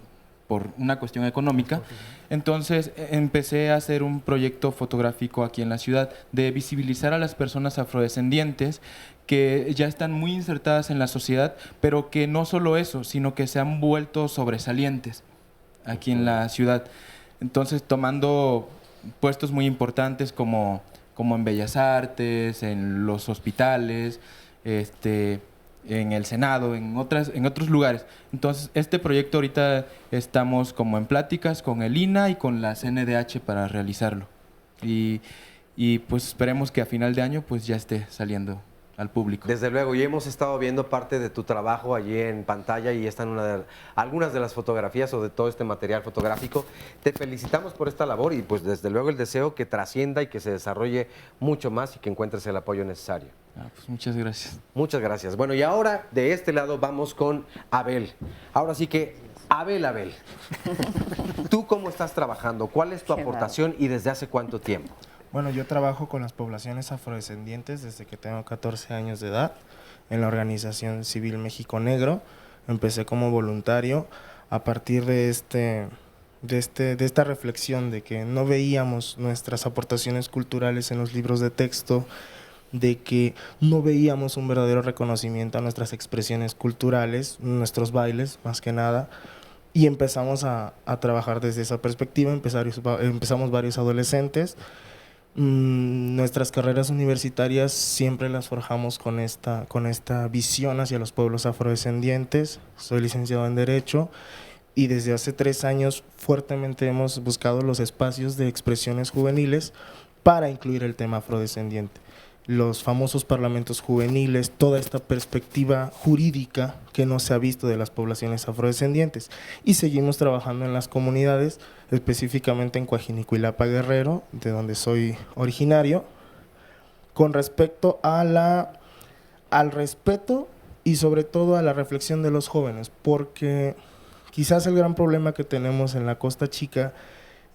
una cuestión económica, entonces empecé a hacer un proyecto fotográfico aquí en la ciudad de visibilizar a las personas afrodescendientes que ya están muy insertadas en la sociedad, pero que no solo eso, sino que se han vuelto sobresalientes aquí en la ciudad. Entonces, tomando puestos muy importantes como en Bellas Artes, en los hospitales, en el Senado, en otros lugares. Entonces, este proyecto ahorita estamos como en pláticas con el INAH y con la CNDH para realizarlo. Y pues esperemos que a final de año pues ya esté saliendo al público. Desde luego, y hemos estado viendo parte de tu trabajo allí en pantalla y están algunas de las fotografías o de todo este material fotográfico. Te felicitamos por esta labor y pues desde luego el deseo que trascienda y que se desarrolle mucho más y que encuentres el apoyo necesario. Pues muchas gracias. Muchas gracias. Bueno, y ahora de este lado vamos con Abel. Ahora sí que, Abel, ¿tú cómo estás trabajando? ¿Cuál es tu aportación y desde hace cuánto tiempo? Bueno, yo trabajo con las poblaciones afrodescendientes desde que tengo 14 años de edad en la organización civil México Negro. Empecé como voluntario a partir de esta reflexión de que no veíamos nuestras aportaciones culturales en los libros de texto, de que no veíamos un verdadero reconocimiento a nuestras expresiones culturales, nuestros bailes más que nada, y empezamos a trabajar desde esa perspectiva. Empezamos varios adolescentes. Nuestras carreras universitarias siempre las forjamos con esta visión hacia los pueblos afrodescendientes. Soy licenciado en Derecho y desde hace 3 años fuertemente hemos buscado los espacios de expresiones juveniles para incluir el tema afrodescendiente. Los famosos parlamentos juveniles, toda esta perspectiva jurídica que no se ha visto de las poblaciones afrodescendientes. Y seguimos trabajando en las comunidades, específicamente en Coajinicuilapa, Guerrero, de donde soy originario, con respecto a al respeto y sobre todo a la reflexión de los jóvenes, porque quizás el gran problema que tenemos en la Costa Chica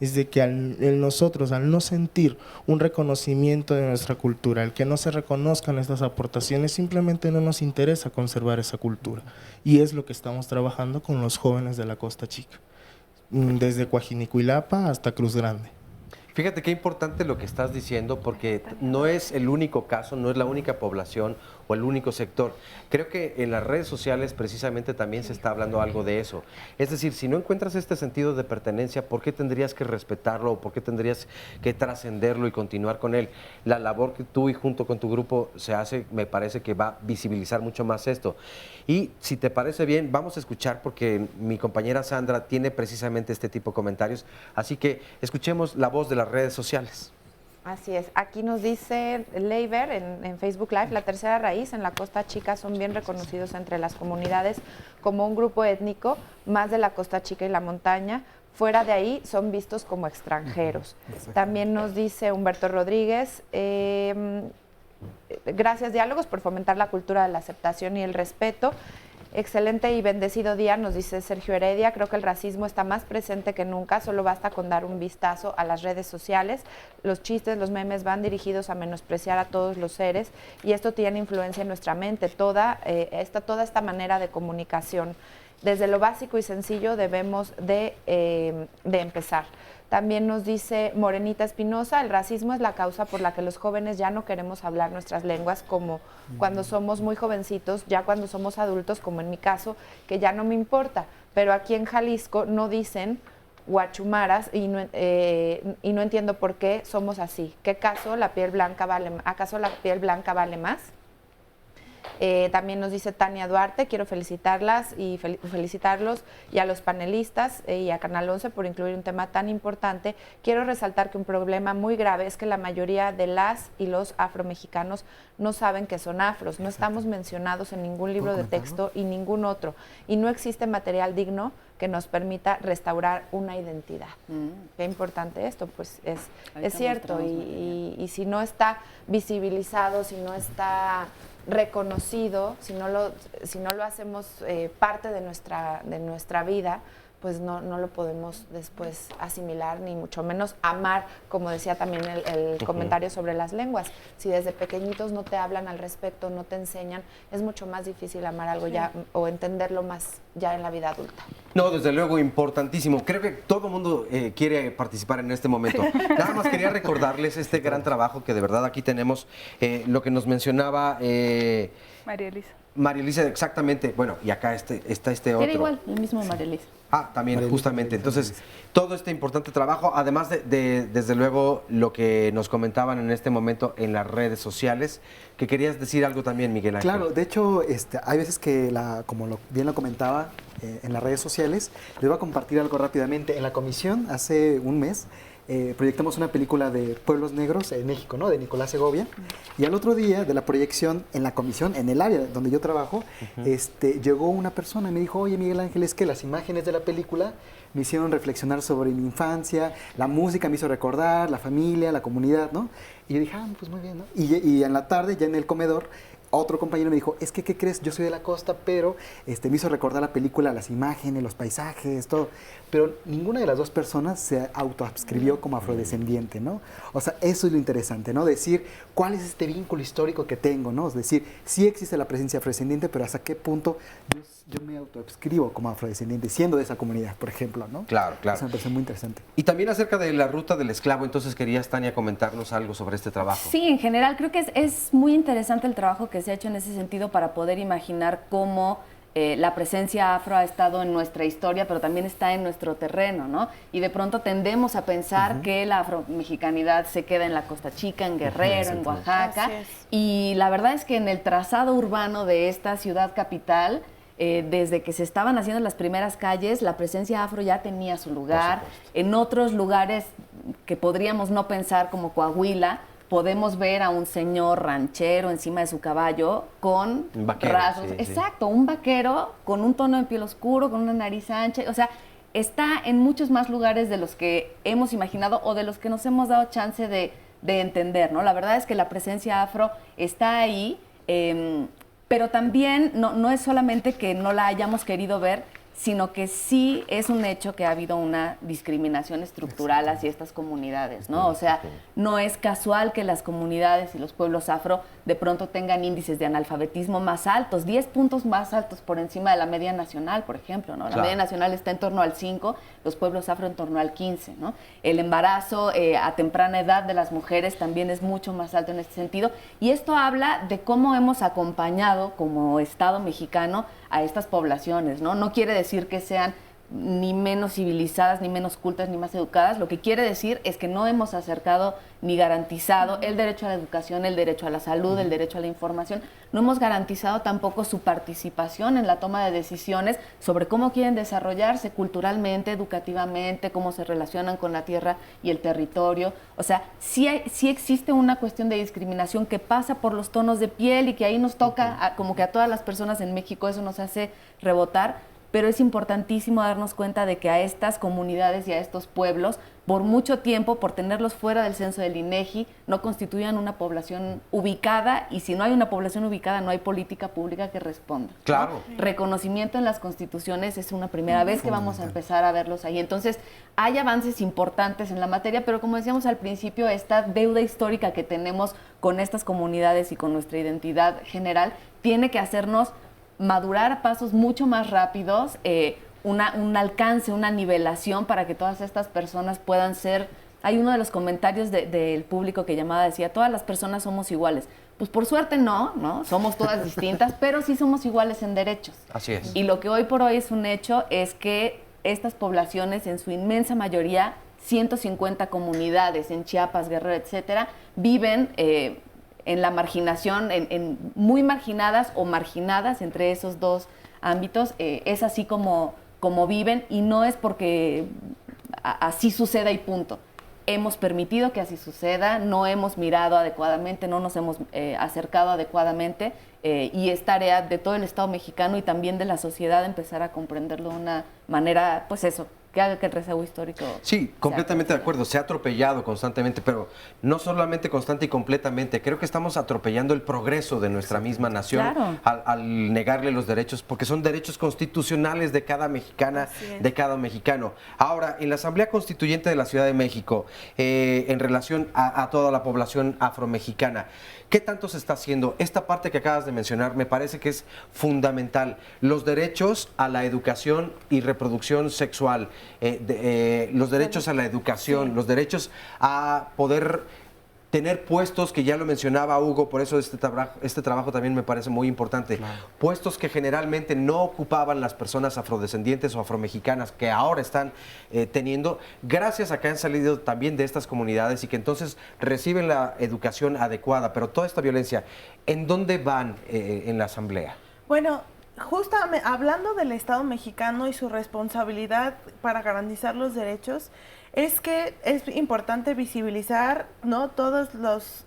es de que nosotros, al no sentir un reconocimiento de nuestra cultura, el que no se reconozcan estas aportaciones, simplemente no nos interesa conservar esa cultura. Y es lo que estamos trabajando con los jóvenes de la Costa Chica, desde Coajinicuilapa hasta Cruz Grande. Fíjate qué importante lo que estás diciendo, porque no es el único caso, no es la única población o el único sector. Creo que en las redes sociales precisamente también se está hablando algo de eso. Es decir, si no encuentras este sentido de pertenencia, ¿por qué tendrías que respetarlo o por qué tendrías que trascenderlo y continuar con él? La labor que tú y junto con tu grupo se hace, me parece que va a visibilizar mucho más esto. Y si te parece bien, vamos a escuchar, porque mi compañera Sandra tiene precisamente este tipo de comentarios, así que escuchemos la voz de las redes sociales. Así es. Aquí nos dice Leiber en Facebook Live, la tercera raíz en la Costa Chica son bien reconocidos entre las comunidades como un grupo étnico más de la Costa Chica y la montaña. Fuera de ahí son vistos como extranjeros. También nos dice Humberto Rodríguez, gracias Diálogos por fomentar la cultura de la aceptación y el respeto. Excelente y bendecido día, nos dice Sergio Heredia. Creo que el racismo está más presente que nunca, solo basta con dar un vistazo a las redes sociales. Los chistes, los memes van dirigidos a menospreciar a todos los seres y esto tiene influencia en nuestra mente, toda esta manera de comunicación. Desde lo básico y sencillo debemos de empezar. También nos dice Morenita Espinosa, el racismo es la causa por la que los jóvenes ya no queremos hablar nuestras lenguas como cuando somos muy jovencitos, ya cuando somos adultos, como en mi caso, que ya no me importa. Pero aquí en Jalisco no dicen guachumaras y no entiendo por qué somos así. ¿Acaso la piel blanca vale más? También nos dice Tania Duarte, quiero felicitarlas y felicitarlos y a los panelistas y a Canal 11 por incluir un tema tan importante. Quiero resaltar que un problema muy grave es que la mayoría de las y los afromexicanos no saben que son afros, no estamos mencionados en ningún libro de texto y ningún otro, y no existe material digno que nos permita restaurar una identidad. Qué importante esto, pues es cierto, y si no está visibilizado, si no está reconocido, si no lo hacemos parte de nuestra vida, pues no lo podemos después asimilar, ni mucho menos amar, como decía también el comentario sobre las lenguas. Si desde pequeñitos no te hablan al respecto, no te enseñan, es mucho más difícil amar algo ya o entenderlo más ya en la vida adulta. No, desde luego, importantísimo. Creo que todo el mundo quiere participar en este momento. Nada más quería recordarles este gran trabajo que de verdad aquí tenemos, lo que nos mencionaba María Elisa. María Elisa, exactamente. Bueno, y acá está este otro. Era igual, el mismo María Elisa. Ah, también, justamente. Entonces, todo este importante trabajo, además desde luego, lo que nos comentaban en este momento en las redes sociales, que querías decir algo también, Miguel Ángel. Claro, de hecho, hay veces que, como bien lo comentaba, en las redes sociales, les voy a compartir algo rápidamente. En la comisión, hace un mes, proyectamos una película de pueblos negros en México, ¿no? De Nicolás Segovia. Y al otro día de la proyección, en la comisión, en el área donde yo trabajo, llegó una persona y me dijo, oye, Miguel Ángel, es que las imágenes de la película me hicieron reflexionar sobre mi infancia, la música me hizo recordar, la familia, la comunidad, ¿no? Y yo dije, pues muy bien, ¿no? Y en la tarde, ya en el comedor, otro compañero me dijo, es que, ¿qué crees? Yo soy de la costa, pero me hizo recordar la película, las imágenes, los paisajes, todo. Pero ninguna de las dos personas se autoadscribió como afrodescendiente, ¿no? O sea, eso es lo interesante, ¿no? Decir, ¿cuál es este vínculo histórico que tengo, ¿no? Es decir, sí existe la presencia afrodescendiente, pero ¿hasta qué punto yo me autoadscribo como afrodescendiente, siendo de esa comunidad, por ejemplo, ¿no? Claro, claro. Eso me parece muy interesante. Y también acerca de la ruta del esclavo, entonces querías, Tania, comentarnos algo sobre este trabajo. Sí, en general creo que es muy interesante el trabajo que se ha hecho en ese sentido para poder imaginar cómo la presencia afro ha estado en nuestra historia, pero también está en nuestro terreno, ¿no? Y de pronto tendemos a pensar que la afromexicanidad se queda en la Costa Chica, en Guerrero, en Oaxaca. Y la verdad es que en el trazado urbano de esta ciudad capital, desde que se estaban haciendo las primeras calles, la presencia afro ya tenía su lugar. En otros lugares que podríamos no pensar, como Coahuila, podemos ver a un señor ranchero encima de su caballo con rasgos. Sí, exacto, un vaquero con un tono de piel oscuro, con una nariz ancha. O sea, está en muchos más lugares de los que hemos imaginado o de los que nos hemos dado chance de entender, ¿no? La verdad es que la presencia afro está ahí, pero también no es solamente que no la hayamos querido ver, sino que sí es un hecho que ha habido una discriminación estructural hacia estas comunidades, ¿no? O sea, no es casual que las comunidades y los pueblos afro de pronto tengan índices de analfabetismo más altos, 10 puntos más altos por encima de la media nacional, por ejemplo, ¿no? La media nacional está en torno al 5, los pueblos afro en torno al 15, ¿no? El embarazo a temprana edad de las mujeres también es mucho más alto en este sentido, y esto habla de cómo hemos acompañado como Estado mexicano a estas poblaciones, ¿no? No quiere decir que sean ni menos civilizadas, ni menos cultas, ni más educadas. Lo que quiere decir es que no hemos acercado ni garantizado el derecho a la educación, el derecho a la salud, el derecho a la información. No hemos garantizado tampoco su participación en la toma de decisiones sobre cómo quieren desarrollarse culturalmente, educativamente, cómo se relacionan con la tierra y el territorio. O sea, sí existe una cuestión de discriminación que pasa por los tonos de piel y que ahí nos toca, como que a todas las personas en México eso nos hace rebotar, pero es importantísimo darnos cuenta de que a estas comunidades y a estos pueblos, por mucho tiempo, por tenerlos fuera del censo del INEGI, no constituyan una población ubicada, y si no hay una población ubicada, no hay política pública que responda, ¿no? Claro. Reconocimiento en las constituciones es una primera vez que vamos a empezar a verlos ahí. Entonces, hay avances importantes en la materia, pero como decíamos al principio, esta deuda histórica que tenemos con estas comunidades y con nuestra identidad general tiene que hacernos madurar a pasos mucho más rápidos, un alcance, una nivelación para que todas estas personas puedan ser... Hay uno de los comentarios del público que llamaba, decía, todas las personas somos iguales. Pues por suerte no, somos todas distintas, pero sí somos iguales en derechos. Así es. Y lo que hoy por hoy es un hecho es que estas poblaciones, en su inmensa mayoría, 150 comunidades en Chiapas, Guerrero, etcétera, viven... en la marginación, en muy marginadas o marginadas entre esos dos ámbitos. Es así como viven, y no es porque así suceda y punto. Hemos permitido que así suceda, no hemos mirado adecuadamente, no nos hemos acercado adecuadamente, y es tarea de todo el Estado mexicano y también de la sociedad empezar a comprenderlo de una manera, pues eso, que haga que el rezago histórico... Sí, completamente de acuerdo. Se ha atropellado constantemente, pero no solamente constante y completamente. Creo que estamos atropellando el progreso de nuestra misma nación, claro, al negarle los derechos, porque son derechos constitucionales de cada mexicana, de cada mexicano. Ahora, en la Asamblea Constituyente de la Ciudad de México, en relación a toda la población afromexicana, ¿qué tanto se está haciendo? Esta parte que acabas de mencionar me parece que es fundamental. Los derechos a la educación y reproducción sexual, los derechos a la educación, los derechos a poder tener puestos, que ya lo mencionaba Hugo, por eso este trabajo también me parece muy importante. Claro. Puestos que generalmente no ocupaban las personas afrodescendientes o afromexicanas, que ahora están teniendo, gracias a que han salido también de estas comunidades y que entonces reciben la educación adecuada. Pero toda esta violencia, ¿en dónde van en la Asamblea? Bueno, justamente hablando del Estado mexicano y su responsabilidad para garantizar los derechos, es que es importante visibilizar, ¿no?, todos los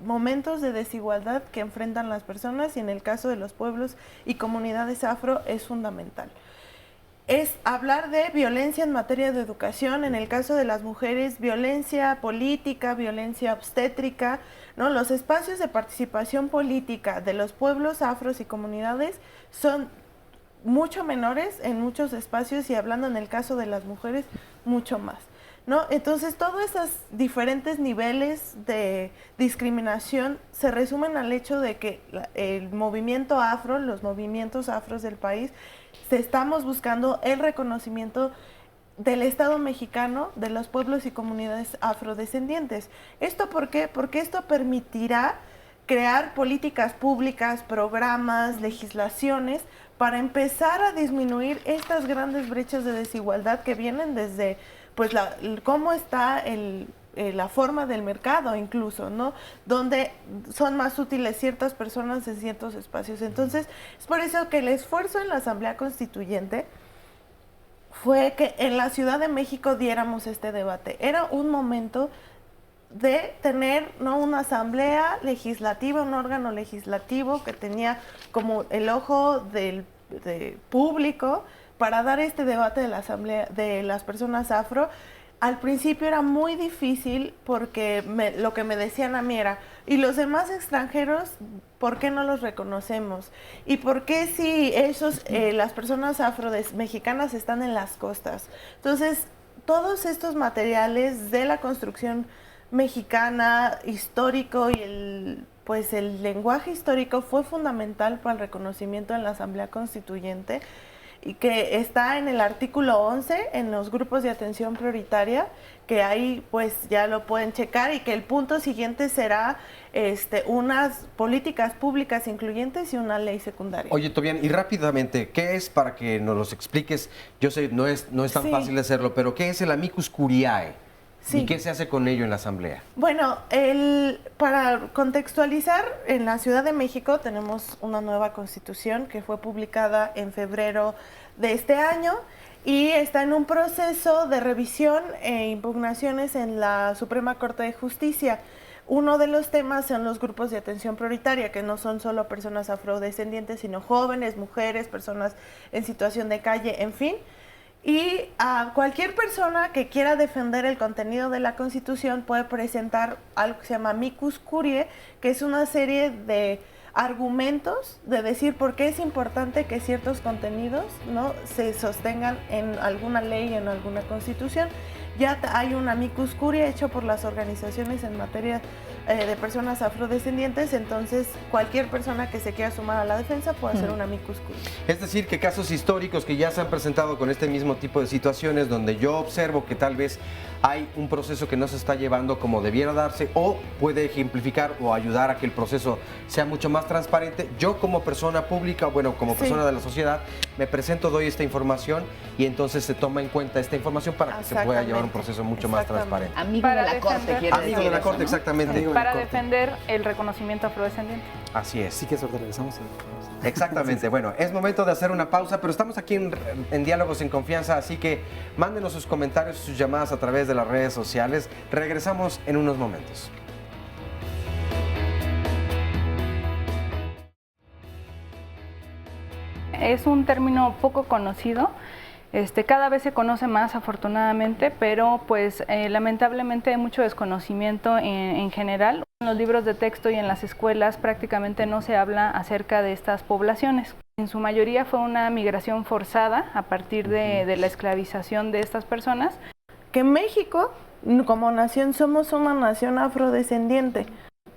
momentos de desigualdad que enfrentan las personas, y en el caso de los pueblos y comunidades afro es fundamental. Es hablar de violencia en materia de educación, en el caso de las mujeres, violencia política, violencia obstétrica, ¿no? Los espacios de participación política de los pueblos afros y comunidades son mucho menores en muchos espacios, y hablando en el caso de las mujeres, mucho más, ¿no? Entonces, todos esos diferentes niveles de discriminación se resumen al hecho de que el movimiento afro, los movimientos afros del país, estamos buscando el reconocimiento del Estado mexicano, de los pueblos y comunidades afrodescendientes. ¿Esto por qué? Porque esto permitirá crear políticas públicas, programas, legislaciones, para empezar a disminuir estas grandes brechas de desigualdad que vienen desde, pues, cómo está la forma del mercado incluso, ¿no? Donde son más útiles ciertas personas en ciertos espacios. Entonces, es por eso que el esfuerzo en la Asamblea Constituyente fue que en la Ciudad de México diéramos este debate. Era un momento de tener, ¿no?, una asamblea legislativa, un órgano legislativo que tenía como el ojo del público para dar este debate de la asamblea de las personas afro, al principio era muy difícil porque lo que me decían a mí era, ¿y los demás extranjeros por qué no los reconocemos? ¿Y por qué si las personas afro-mexicanas están en las costas? Entonces, todos estos materiales de la construcción mexicana, histórico y el lenguaje histórico fue fundamental para el reconocimiento en la Asamblea Constituyente, y que está en el artículo 11 en los grupos de atención prioritaria, que ahí pues ya lo pueden checar, y que el punto siguiente será unas políticas públicas incluyentes y una ley secundaria. Oye, Tobián, y rápidamente, ¿qué es, para que nos los expliques? Yo sé, no es tan fácil de hacerlo, pero ¿qué es el amicus curiae? Sí. ¿Y qué se hace con ello en la Asamblea? Bueno, para contextualizar, en la Ciudad de México tenemos una nueva Constitución que fue publicada en febrero de este año y está en un proceso de revisión e impugnaciones en la Suprema Corte de Justicia. Uno de los temas son los grupos de atención prioritaria, que no son solo personas afrodescendientes, sino jóvenes, mujeres, personas en situación de calle, en fin. Y a cualquier persona que quiera defender el contenido de la Constitución puede presentar algo que se llama amicus curiae, que es una serie de argumentos de decir por qué es importante que ciertos contenidos no se sostengan en alguna ley, en alguna Constitución. Ya hay un amicus curiae hecho por las organizaciones en materia de personas afrodescendientes, entonces cualquier persona que se quiera sumar a la defensa puede hacer un amicus curiae. Es decir, que casos históricos que ya se han presentado con este mismo tipo de situaciones, donde yo observo que tal vez hay un proceso que no se está llevando como debiera darse, o puede ejemplificar o ayudar a que el proceso sea mucho más transparente, yo como persona pública, bueno, como persona de la sociedad, me presento, doy esta información y entonces se toma en cuenta esta información para que se pueda llevar un proceso mucho más transparente. Amigo de la Corte, quiere decir. Amigo de la Corte, ¿no? exactamente. Para defender el reconocimiento afrodescendiente. Así es. Sí, que suerte, regresamos. Exactamente. Bueno, es momento de hacer una pausa, pero estamos aquí en Diálogos en Confianza, así que mándenos sus comentarios, sus llamadas a través de las redes sociales. Regresamos en unos momentos. Es un término poco conocido. Cada vez se conoce más, afortunadamente, pero pues lamentablemente hay mucho desconocimiento en general. En los libros de texto y en las escuelas prácticamente no se habla acerca de estas poblaciones. En su mayoría fue una migración forzada a partir de la esclavización de estas personas. Que México, como nación, somos una nación afrodescendiente.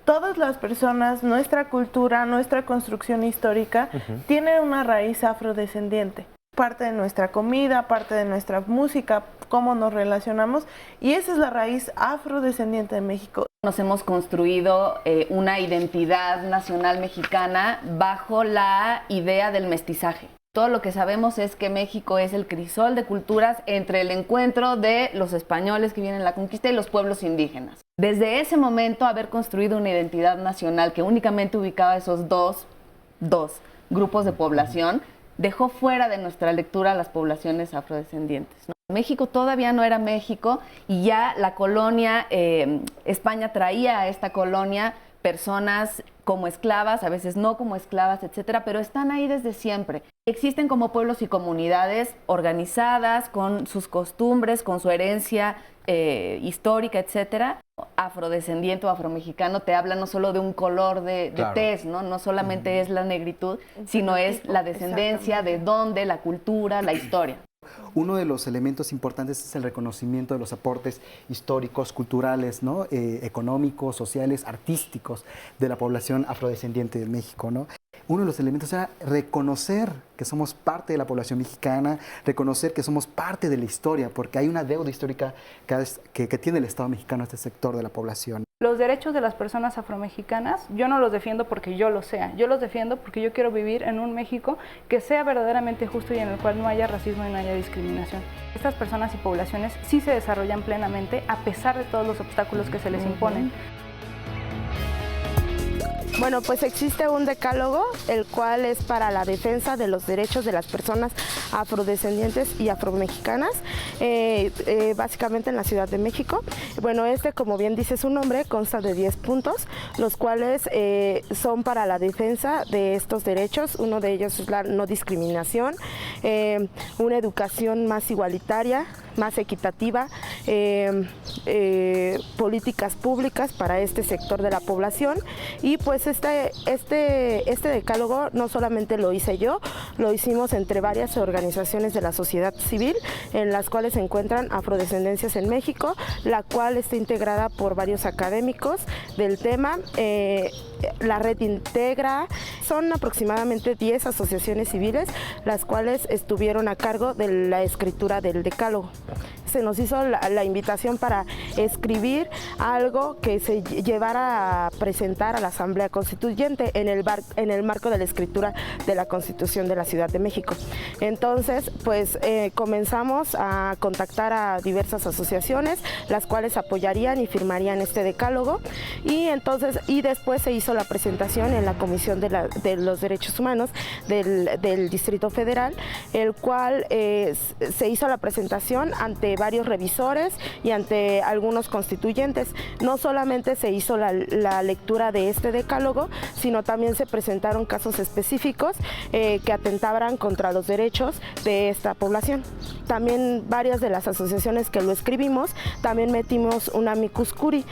Todas las personas, nuestra cultura, nuestra construcción histórica, tiene una raíz afrodescendiente. Parte de nuestra comida, parte de nuestra música, cómo nos relacionamos, y esa es la raíz afrodescendiente de México. Nos hemos construido una identidad nacional mexicana bajo la idea del mestizaje. Todo lo que sabemos es que México es el crisol de culturas entre el encuentro de los españoles que vienen a la conquista y los pueblos indígenas. Desde ese momento, haber construido una identidad nacional que únicamente ubicaba esos dos grupos de población, dejó fuera de nuestra lectura a las poblaciones afrodescendientes, ¿no? México todavía no era México y ya la colonia, España traía a esta colonia personas como esclavas, a veces no como esclavas, etcétera, pero están ahí desde siempre. Existen como pueblos y comunidades organizadas con sus costumbres, con su herencia histórica, etcétera. Afrodescendiente o afromexicano te habla no solo de un color de tez, ¿no? No solamente es la negritud, sino es la descendencia, de dónde, la cultura, la historia. Uno de los elementos importantes es el reconocimiento de los aportes históricos, culturales, ¿no? Económicos, sociales, artísticos de la población afrodescendiente de México, ¿no? Uno de los elementos era reconocer que somos parte de la población mexicana, reconocer que somos parte de la historia, porque hay una deuda histórica que tiene el Estado mexicano a este sector de la población. Los derechos de las personas afromexicanas, yo no los defiendo porque yo lo sea, yo los defiendo porque yo quiero vivir en un México que sea verdaderamente justo y en el cual no haya racismo y no haya discriminación. Estas personas y poblaciones sí se desarrollan plenamente a pesar de todos los obstáculos que se les imponen. Bueno, pues existe un decálogo, el cual es para la defensa de los derechos de las personas afrodescendientes y afromexicanas, básicamente en la Ciudad de México. Bueno, como bien dice su nombre, consta de 10 puntos, los cuales son para la defensa de estos derechos. Uno de ellos es la no discriminación, una educación más igualitaria, más equitativa, políticas públicas para este sector de la población. Y pues este decálogo no solamente lo hice yo, lo hicimos entre varias organizaciones de la sociedad civil, en las cuales se encuentran Afrodescendencias en México, la cual está integrada por varios académicos del tema. La red integra, son aproximadamente 10 asociaciones civiles, las cuales estuvieron a cargo de la escritura del decálogo. Se nos hizo la invitación para escribir algo que se llevara a presentar a la Asamblea Constituyente en el marco de la escritura de la Constitución de la Ciudad de México. Entonces, pues comenzamos a contactar a diversas asociaciones, las cuales apoyarían y firmarían este decálogo, y después se hizo la presentación en la Comisión de los Derechos Humanos del Distrito Federal, el cual se hizo la presentación ante varios revisores y ante algunos constituyentes. No solamente se hizo la lectura de este decálogo, sino también se presentaron casos específicos que atentaban contra los derechos de esta población. También varias de las asociaciones que lo escribimos, también metimos un amicus curiae,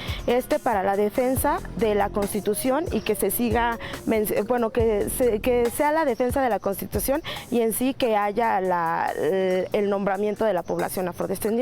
para la defensa de la Constitución y que se siga, que sea la defensa de la Constitución y en sí que haya el nombramiento de la población afrodescendiente.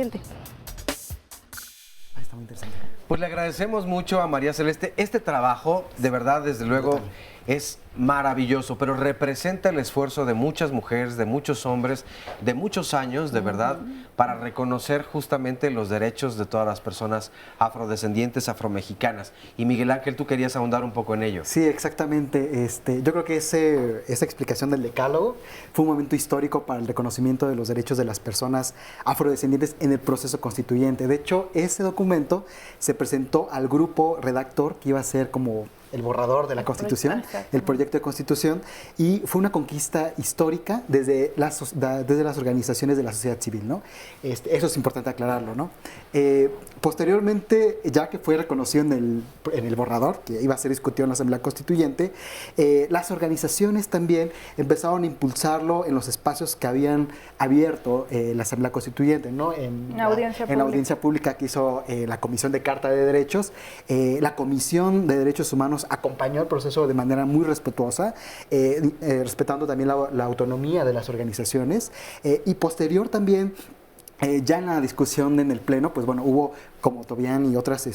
Está muy interesante. Pues le agradecemos mucho a María Celeste. Este trabajo, de verdad, desde luego, es maravilloso, pero representa el esfuerzo de muchas mujeres, de muchos hombres, de muchos años, de verdad, para reconocer justamente los derechos de todas las personas afrodescendientes, afromexicanas. Y Miguel Ángel, tú querías ahondar un poco en ello. Sí, exactamente. Yo creo que esa explicación del decálogo fue un momento histórico para el reconocimiento de los derechos de las personas afrodescendientes en el proceso constituyente. De hecho, ese documento se presentó al grupo redactor que iba a ser como el borrador de la Constitución, el proyecto de Constitución, y fue una conquista histórica desde las organizaciones de la sociedad civil, ¿no? Eso es importante aclararlo, ¿no? Posteriormente, ya que fue reconocido en el borrador, que iba a ser discutido en la Asamblea Constituyente, las organizaciones también empezaron a impulsarlo en los espacios que habían abierto la Asamblea Constituyente, ¿no? En la audiencia pública que hizo la Comisión de Carta de Derechos, la Comisión de Derechos Humanos acompañó el proceso de manera muy respetuosa, respetando también la autonomía de las organizaciones, y posterior también, ya en la discusión en el Pleno, pues bueno, hubo como Tobián y otras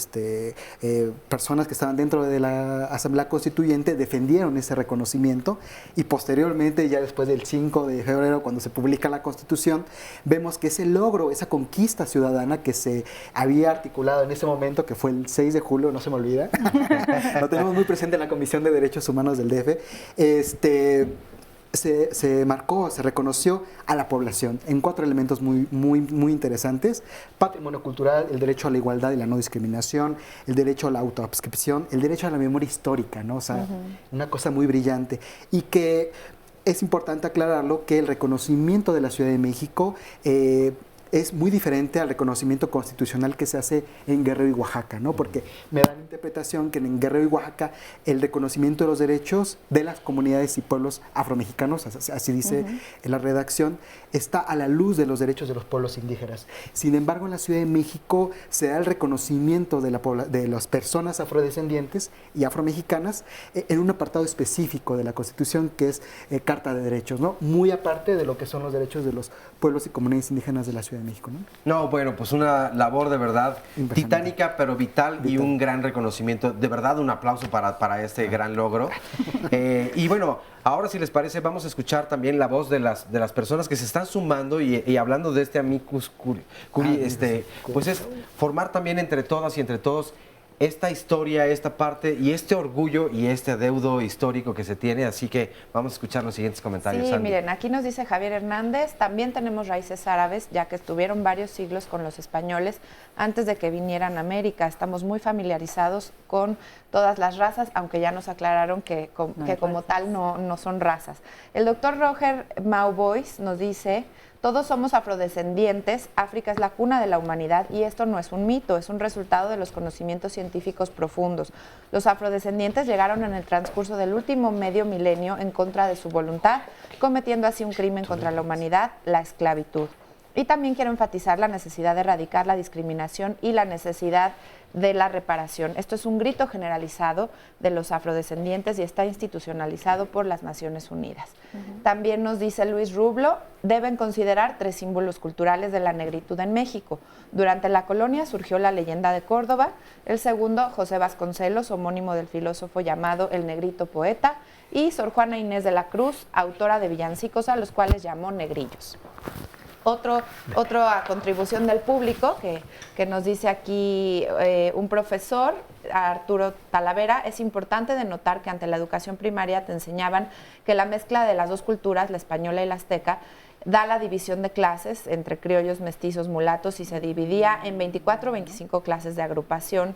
personas que estaban dentro de la Asamblea Constituyente defendieron ese reconocimiento, y posteriormente, ya después del 5 de febrero, cuando se publica la Constitución, vemos que ese logro, esa conquista ciudadana que se había articulado en ese momento, que fue el 6 de julio, no se me olvida, lo tenemos muy presente en la Comisión de Derechos Humanos del DF, se marcó, se reconoció a la población en 4 elementos muy interesantes: patrimonio cultural, el derecho a la igualdad y la no discriminación, el derecho a la autoadscripción, el derecho a la memoria histórica, ¿no? O sea, una cosa muy brillante, y que es importante aclararlo, que el reconocimiento de la Ciudad de México es muy diferente al reconocimiento constitucional que se hace en Guerrero y Oaxaca, ¿no? Porque me da la interpretación que en Guerrero y Oaxaca el reconocimiento de los derechos de las comunidades y pueblos afromexicanos, así dice en la redacción, está a la luz de los derechos de los pueblos indígenas. Sin embargo, en la Ciudad de México se da el reconocimiento de las personas afrodescendientes y afromexicanas en un apartado específico de la Constitución, que es Carta de Derechos, ¿no? Muy aparte de lo que son los derechos de los pueblos y comunidades indígenas de la Ciudad de México, ¿no? No, bueno, pues una labor de verdad titánica, pero vital, y un gran reconocimiento. De verdad, un aplauso para este gran logro. Y bueno, ahora, si les parece, vamos a escuchar también la voz de las personas que se están sumando y hablando de este amicus curiae, pues es formar también entre todas y entre todos esta historia, esta parte y este orgullo y este adeudo histórico que se tiene. Así que vamos a escuchar los siguientes comentarios. Sí, Sandy. miren, aquí nos dice Javier Hernández: también tenemos raíces árabes, ya que estuvieron varios siglos con los españoles antes de que vinieran a América. Estamos muy familiarizados con todas las razas, aunque ya nos aclararon que como tal no son razas. El doctor Roger Maubois nos dice: todos somos afrodescendientes, África es la cuna de la humanidad, y esto no es un mito, es un resultado de los conocimientos científicos profundos. Los afrodescendientes llegaron en el transcurso del último medio milenio en contra de su voluntad, cometiendo así un crimen contra la humanidad, la esclavitud. Y también quiero enfatizar la necesidad de erradicar la discriminación y la necesidad de la reparación. Esto es un grito generalizado de los afrodescendientes y está institucionalizado por las Naciones Unidas. También nos dice Luis Rublo, deben considerar 3 símbolos culturales de la negritud en México. Durante la colonia surgió la leyenda de Córdoba, el segundo, José Vasconcelos, homónimo del filósofo llamado el Negrito Poeta, y Sor Juana Inés de la Cruz, autora de villancicos a los cuales llamó negrillos. Otra contribución del público que nos dice aquí un profesor, Arturo Talavera, es importante denotar que ante la educación primaria te enseñaban que la mezcla de las 2 culturas, la española y la azteca, da la división de clases entre criollos, mestizos, mulatos y se dividía en 24 o 25 clases de agrupación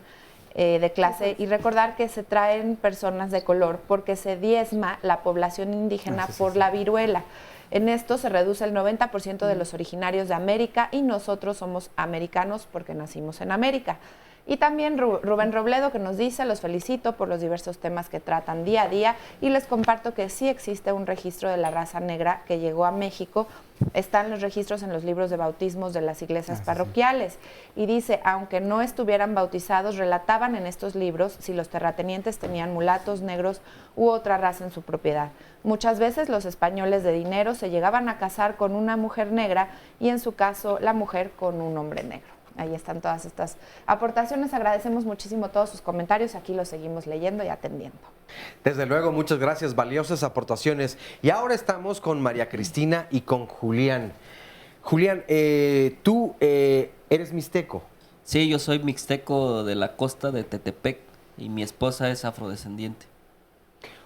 de clase y recordar que se traen personas de color porque se diezma la población indígena por la viruela. En esto se reduce el 90% de los originarios de América y nosotros somos americanos porque nacimos en América. Y también Rubén Robledo que nos dice, los felicito por los diversos temas que tratan día a día y les comparto que sí existe un registro de la raza negra que llegó a México. Están los registros en los libros de bautismos de las iglesias parroquiales. Y dice, aunque no estuvieran bautizados, relataban en estos libros si los terratenientes tenían mulatos, negros u otra raza en su propiedad. Muchas veces los españoles de dinero se llegaban a casar con una mujer negra y en su caso la mujer con un hombre negro. Ahí están todas estas aportaciones. Agradecemos muchísimo todos sus comentarios. Aquí los seguimos leyendo y atendiendo. Desde luego, muchas gracias. Valiosas aportaciones. Y ahora estamos con María Cristina y con Julián. Julián, tú eres mixteco. Sí, yo soy mixteco de la costa de Tetepec y mi esposa es afrodescendiente.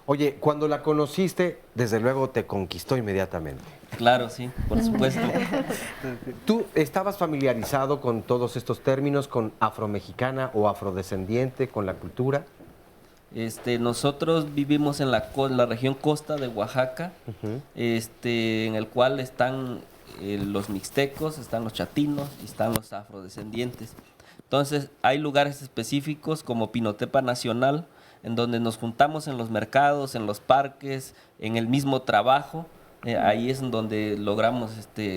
Oye, cuando la conociste, desde luego te conquistó inmediatamente. Claro, sí, por supuesto. ¿Tú estabas familiarizado con todos estos términos, con afromexicana o afrodescendiente, con la cultura? Nosotros vivimos en la región costa de Oaxaca, en el cual están los mixtecos, están los chatinos y están los afrodescendientes. Entonces, hay lugares específicos como Pinotepa Nacional, en donde nos juntamos en los mercados, en los parques, en el mismo trabajo. Ahí es en donde logramos,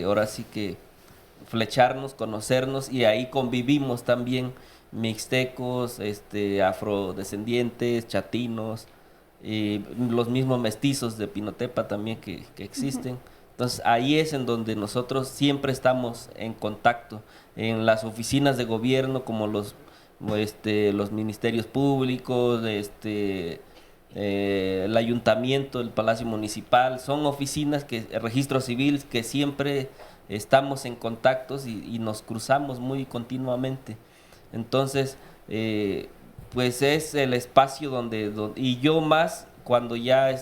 ahora sí que flecharnos, conocernos y ahí convivimos también mixtecos, afrodescendientes, chatinos, y los mismos mestizos de Pinotepa también que existen. Entonces ahí es en donde nosotros siempre estamos en contacto, en las oficinas de gobierno como los ministerios públicos, el ayuntamiento, el Palacio Municipal, son oficinas el registro civil que siempre estamos en contactos y nos cruzamos muy continuamente. Entonces, pues es el espacio donde y yo más cuando ya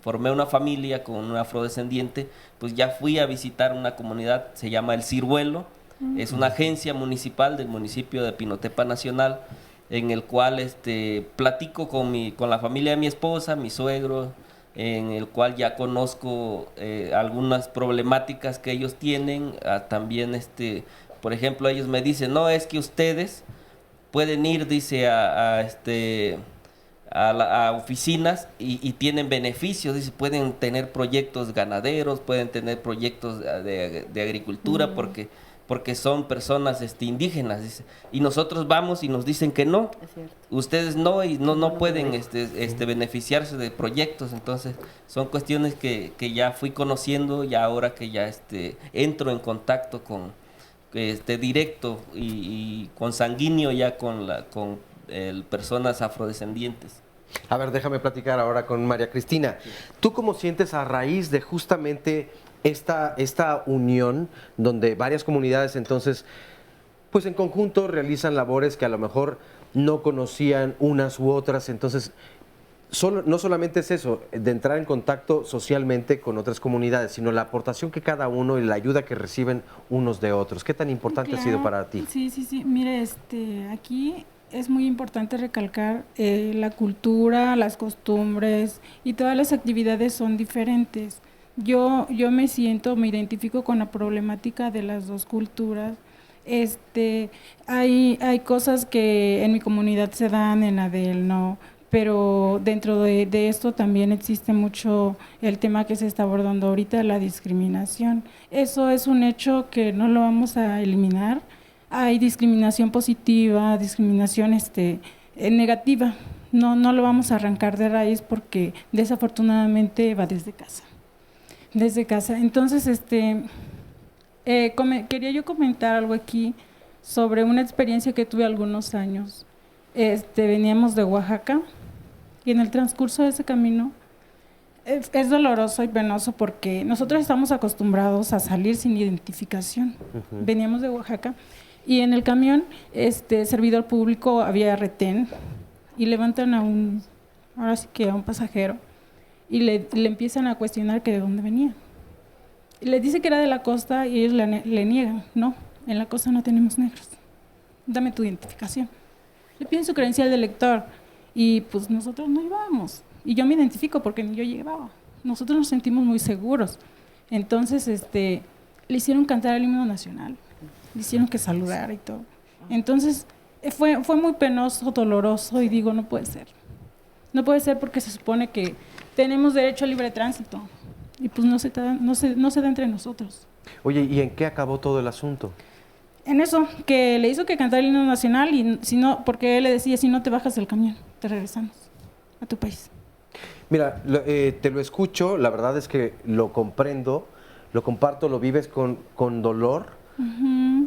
formé una familia con un afrodescendiente, pues ya fui a visitar una comunidad, se llama El Ciruelo. Es una agencia municipal del municipio de Pinotepa Nacional, en el cual platico con la familia de mi esposa, mi suegro, en el cual ya conozco algunas problemáticas que ellos tienen. También, por ejemplo, ellos me dicen, no, es que ustedes pueden ir, dice, a oficinas y tienen beneficios, dice, pueden tener proyectos ganaderos, pueden tener proyectos de agricultura, porque son personas indígenas, dice. Y nosotros vamos y nos dicen que no, ustedes no, y no pueden beneficiarse de proyectos. Entonces son cuestiones que ya fui conociendo y ahora que ya entro en contacto con directo y consanguíneo ya con personas afrodescendientes. A ver, déjame platicar ahora con María Cristina. ¿Tú cómo sientes a raíz de justamente esta unión donde varias comunidades entonces, pues en conjunto realizan labores que a lo mejor no conocían unas u otras? Entonces, no solamente es eso, de entrar en contacto socialmente con otras comunidades, sino la aportación que cada uno y la ayuda que reciben unos de otros. ¿Qué tan importante ha sido para ti? Sí. Mire, aquí es muy importante recalcar la cultura, las costumbres y todas las actividades son diferentes. Yo me identifico con la problemática de las dos culturas. Hay cosas que en mi comunidad se dan, en la de él no, pero dentro de esto también existe mucho el tema que se está abordando ahorita, la discriminación. Eso es un hecho que no lo vamos a eliminar. Hay discriminación positiva, discriminación negativa. No lo vamos a arrancar de raíz porque desafortunadamente va desde casa. Desde casa. Entonces, quería yo comentar algo aquí sobre una experiencia que tuve algunos años. Veníamos de Oaxaca y en el transcurso de ese camino es doloroso y penoso porque nosotros estamos acostumbrados a salir sin identificación. Veníamos de Oaxaca y en el camión, servidor público, había retén y levantan a un pasajero y le empiezan a cuestionar que de dónde venía. Y le dice que era de la costa y ellos le niegan, no, en la costa no tenemos negros, dame tu identificación. Le piden su credencial de lector y pues nosotros no llevábamos. Y yo me identifico porque ni yo llevaba. Nosotros nos sentimos muy seguros. Entonces, le hicieron cantar el himno nacional, le hicieron que saludara y todo. Entonces, fue muy penoso, doloroso y digo, no puede ser. No puede ser porque se supone que tenemos derecho a libre tránsito y pues no se da entre nosotros. Oye, ¿y en qué acabó todo el asunto? En eso, que le hizo que cantara el himno nacional y si no, porque él le decía, si no te bajas del camión, te regresamos a tu país. Mira, te lo escucho, la verdad es que lo comprendo, lo comparto, lo vives con dolor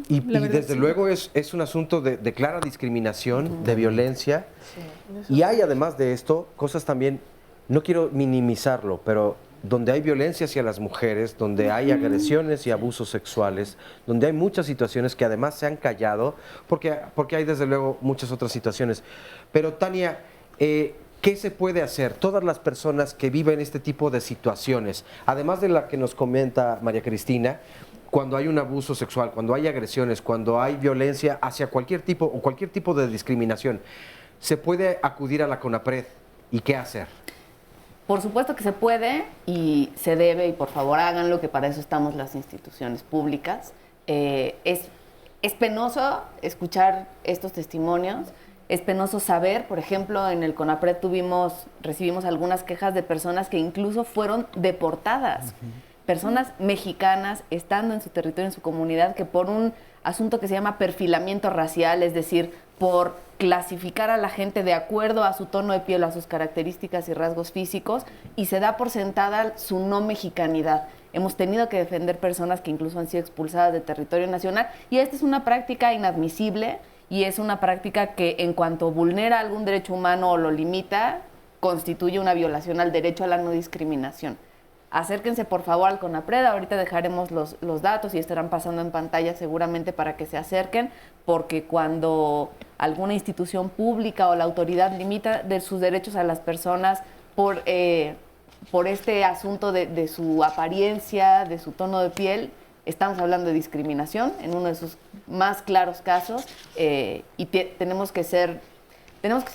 y desde luego es un asunto de clara discriminación, de violencia y hay además de esto cosas también, no quiero minimizarlo, pero donde hay violencia hacia las mujeres, donde hay agresiones y abusos sexuales, donde hay muchas situaciones que además se han callado, porque hay desde luego muchas otras situaciones. Pero Tania, ¿qué se puede hacer? Todas las personas que viven este tipo de situaciones, además de la que nos comenta María Cristina, cuando hay un abuso sexual, cuando hay agresiones, cuando hay violencia hacia cualquier tipo o cualquier tipo de discriminación, ¿se puede acudir a la CONAPRED y qué hacer? Por supuesto que se puede y se debe, y por favor háganlo, que para eso estamos las instituciones públicas. Es penoso escuchar estos testimonios, es penoso saber, por ejemplo, en el CONAPRED recibimos algunas quejas de personas que incluso fueron deportadas, personas mexicanas estando en su territorio, en su comunidad, que por un asunto que se llama perfilamiento racial, es decir, por clasificar a la gente de acuerdo a su tono de piel, a sus características y rasgos físicos, y se da por sentada su no mexicanidad. Hemos tenido que defender personas que incluso han sido expulsadas de territorio nacional, y esta es una práctica inadmisible, y es una práctica que en cuanto vulnera algún derecho humano o lo limita, constituye una violación al derecho a la no discriminación. Acérquense por favor al CONAPRED, ahorita dejaremos los datos y estarán pasando en pantalla seguramente para que se acerquen, porque cuando alguna institución pública o la autoridad limita de sus derechos a las personas por este asunto de su apariencia, de su tono de piel, estamos hablando de discriminación en uno de sus más claros casos y tenemos que ser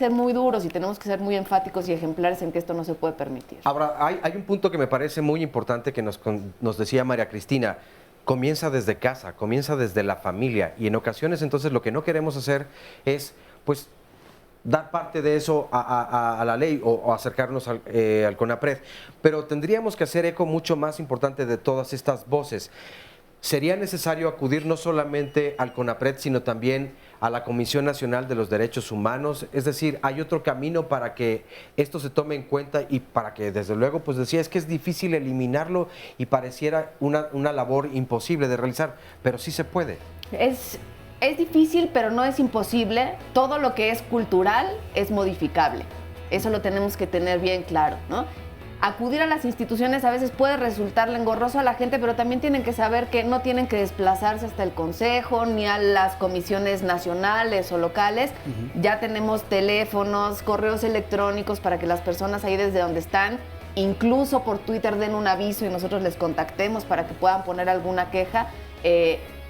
muy duros y tenemos que ser muy enfáticos y ejemplares en que esto no se puede permitir. Ahora, hay un punto que me parece muy importante que nos decía María Cristina. Comienza desde casa, comienza desde la familia y en ocasiones entonces lo que no queremos hacer es pues dar parte de eso a la ley o acercarnos al CONAPRED, pero tendríamos que hacer eco mucho más importante de todas estas voces. Sería necesario acudir no solamente al CONAPRED, sino también a la Comisión Nacional de los Derechos Humanos. Es decir, hay otro camino para que esto se tome en cuenta y para que, desde luego, pues decía, es que es difícil eliminarlo y pareciera una labor imposible de realizar, pero sí se puede. Es difícil, pero no es imposible. Todo lo que es cultural es modificable. Eso lo tenemos que tener bien claro, ¿no? Acudir a las instituciones a veces puede resultarle engorroso a la gente, pero también tienen que saber que no tienen que desplazarse hasta el consejo ni a las comisiones nacionales o locales. Ya tenemos teléfonos, correos electrónicos para que las personas ahí desde donde están, incluso por Twitter, den un aviso y nosotros les contactemos para que puedan poner alguna queja.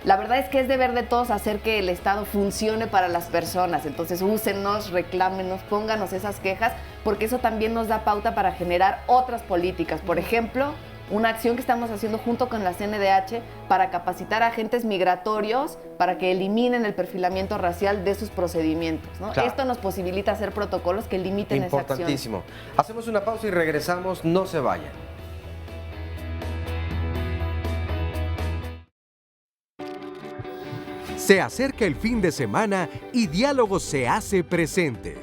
La verdad es que es deber de todos hacer que el Estado funcione para las personas. Entonces úsenos, reclámenos, pónganos esas quejas, porque eso también nos da pauta para generar otras políticas. Por ejemplo, una acción que estamos haciendo junto con la CNDH para capacitar a agentes migratorios para que eliminen el perfilamiento racial de sus procedimientos, ¿no? Claro. Esto nos posibilita hacer protocolos que limiten esa acción. Importantísimo. Hacemos una pausa y regresamos. No se vayan. Se acerca el fin de semana y Diálogo se hace presente.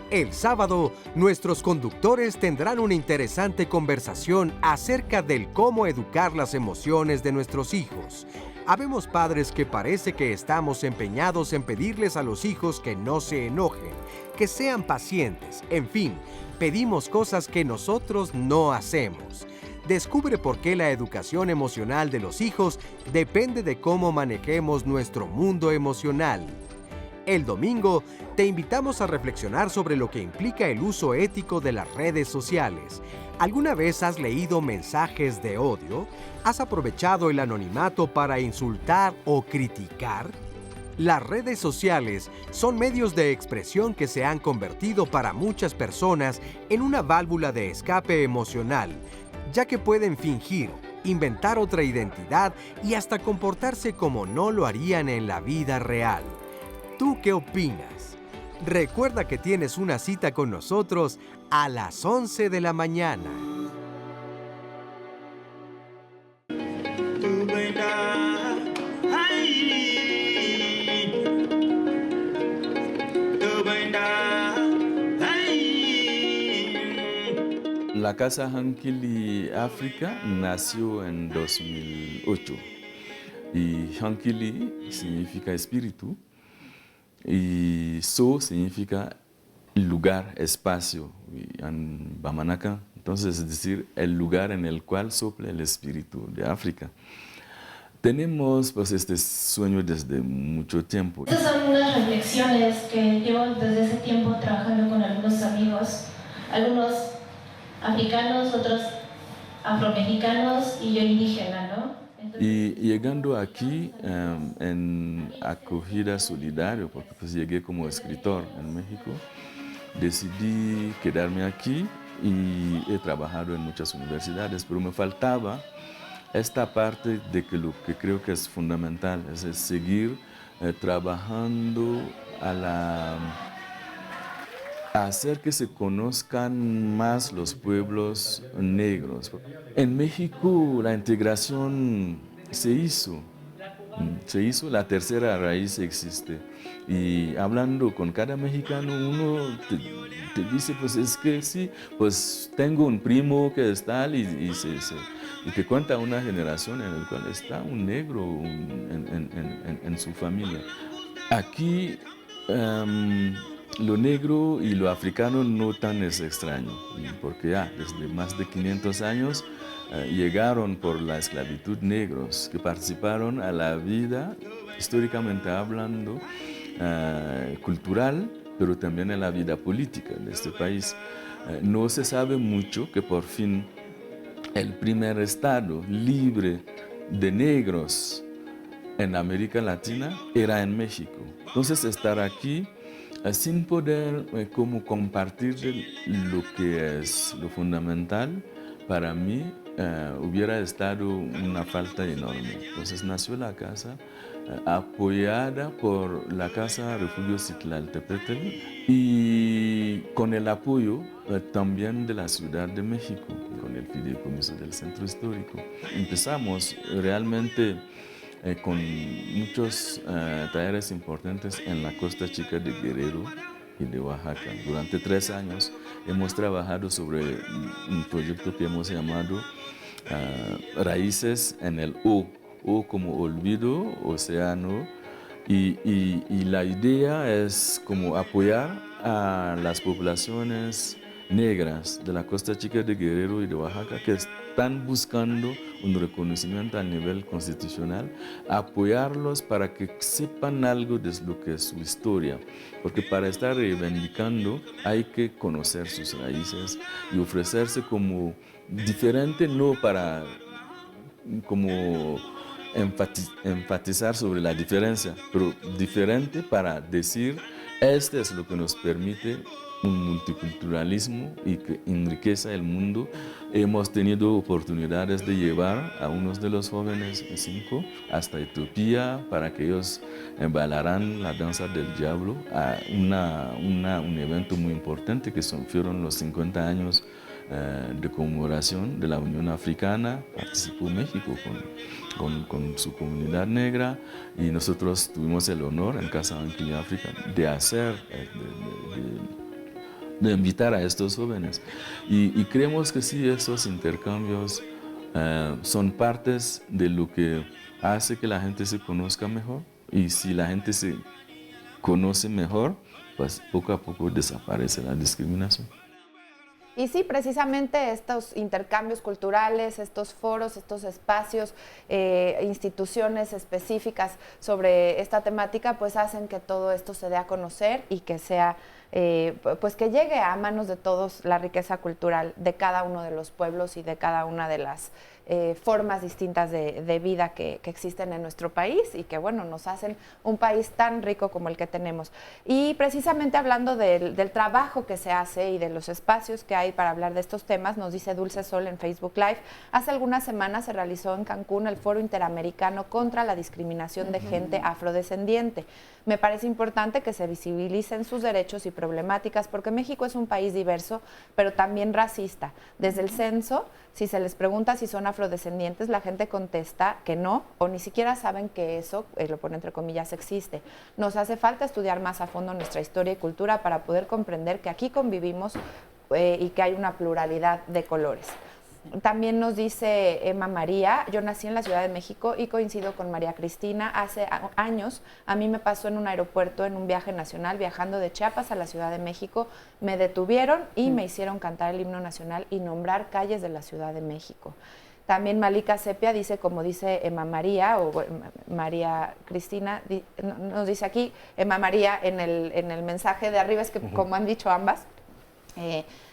El sábado, nuestros conductores tendrán una interesante conversación acerca del cómo educar las emociones de nuestros hijos. Habemos padres que parece que estamos empeñados en pedirles a los hijos que no se enojen, que sean pacientes, en fin, pedimos cosas que nosotros no hacemos. Descubre por qué la educación emocional de los hijos depende de cómo manejemos nuestro mundo emocional. El domingo, te invitamos a reflexionar sobre lo que implica el uso ético de las redes sociales. ¿Alguna vez has leído mensajes de odio? ¿Has aprovechado el anonimato para insultar o criticar? Las redes sociales son medios de expresión que se han convertido para muchas personas en una válvula de escape emocional, ya que pueden fingir, inventar otra identidad y hasta comportarse como no lo harían en la vida real. ¿Tú qué opinas? Recuerda que tienes una cita con nosotros a las 11 de la mañana. La Casa Hankili África nació en 2008 y Hankili significa espíritu y So significa lugar, espacio en Bamanaka, entonces es decir, el lugar en el cual sopla el espíritu de África. Tenemos pues este sueño desde mucho tiempo. Estas son unas reflexiones que llevo desde ese tiempo trabajando con algunos amigos, algunos africanos, otros afromexicanos y yo indígena, ¿no? Y llegando aquí en acogida solidaria, porque pues llegué como escritor en México, decidí quedarme aquí y he trabajado en muchas universidades, pero me faltaba esta parte de que lo que creo que es fundamental es seguir trabajando a hacer que se conozcan más los pueblos negros. En México la integración se hizo, la tercera raíz existe. Y hablando con cada mexicano, uno te dice, pues es que sí, pues tengo un primo que es tal y te cuenta una generación en la cual está un negro en su familia. Aquí lo negro y lo africano no tan es extraño, porque ya desde más de 500 años llegaron por la esclavitud negros que participaron a la vida, históricamente hablando, cultural, pero también en la vida política de este país. No se sabe mucho que por fin el primer estado libre de negros en América Latina era en México. Entonces estar aquí sin poder como compartir lo que es lo fundamental, para mí hubiera estado una falta enorme. Entonces nació la casa apoyada por la Casa Refugio Citlaltepetl y con el apoyo también de la Ciudad de México, con el fideicomiso del Centro Histórico. Empezamos realmente con muchos talleres importantes en la Costa Chica de Guerrero y de Oaxaca. Durante 3 años hemos trabajado sobre un proyecto que hemos llamado Raíces en el O como olvido, océano, y la idea es como apoyar a las poblaciones negras de la Costa Chica de Guerrero y de Oaxaca que están buscando un reconocimiento a nivel constitucional, apoyarlos para que sepan algo de lo que es su historia, porque para estar reivindicando hay que conocer sus raíces y ofrecerse como diferente, no para como enfatizar sobre la diferencia, pero diferente para decir, este es lo que nos permite un multiculturalismo y que enriquece el mundo. Hemos tenido oportunidades de llevar a unos de los jóvenes 5 hasta Etiopía para que ellos bailaran la danza del diablo a un evento muy importante que fueron los 50 años de conmemoración de la Unión Africana. Participó México con su comunidad negra y nosotros tuvimos el honor en Casa Banquillo África de hacer, de invitar a estos jóvenes. Y creemos que sí, estos intercambios son partes de lo que hace que la gente se conozca mejor, y si la gente se conoce mejor, pues poco a poco desaparece la discriminación. Y sí, precisamente estos intercambios culturales, estos foros, estos espacios, instituciones específicas sobre esta temática, pues hacen que todo esto se dé a conocer y que sea, pues que llegue a manos de todos la riqueza cultural de cada uno de los pueblos y de cada una de las formas distintas de vida que existen en nuestro país y que, bueno, nos hacen un país tan rico como el que tenemos. Y precisamente hablando del trabajo que se hace y de los espacios que hay para hablar de estos temas, nos dice Dulce Sol en Facebook Live, hace algunas semanas se realizó en Cancún el Foro Interamericano contra la Discriminación de Gente Afrodescendiente. Me parece importante que se visibilicen sus derechos y problemáticas porque México es un país diverso, pero también racista. Desde el censo, si se les pregunta si son afrodescendientes, la gente contesta que no, o ni siquiera saben que eso, lo pone entre comillas, existe. Nos hace falta estudiar más a fondo nuestra historia y cultura para poder comprender que aquí convivimos y que hay una pluralidad de colores. También nos dice Emma María, yo nací en la Ciudad de México y coincido con María Cristina. Hace años a mí me pasó en un aeropuerto, en un viaje nacional, viajando de Chiapas a la Ciudad de México, me detuvieron y me hicieron cantar el himno nacional y nombrar calles de la Ciudad de México. También Malika Sepia dice, como dice Emma María o María Cristina, nos dice aquí Emma María en el mensaje de arriba, es que como han dicho ambas,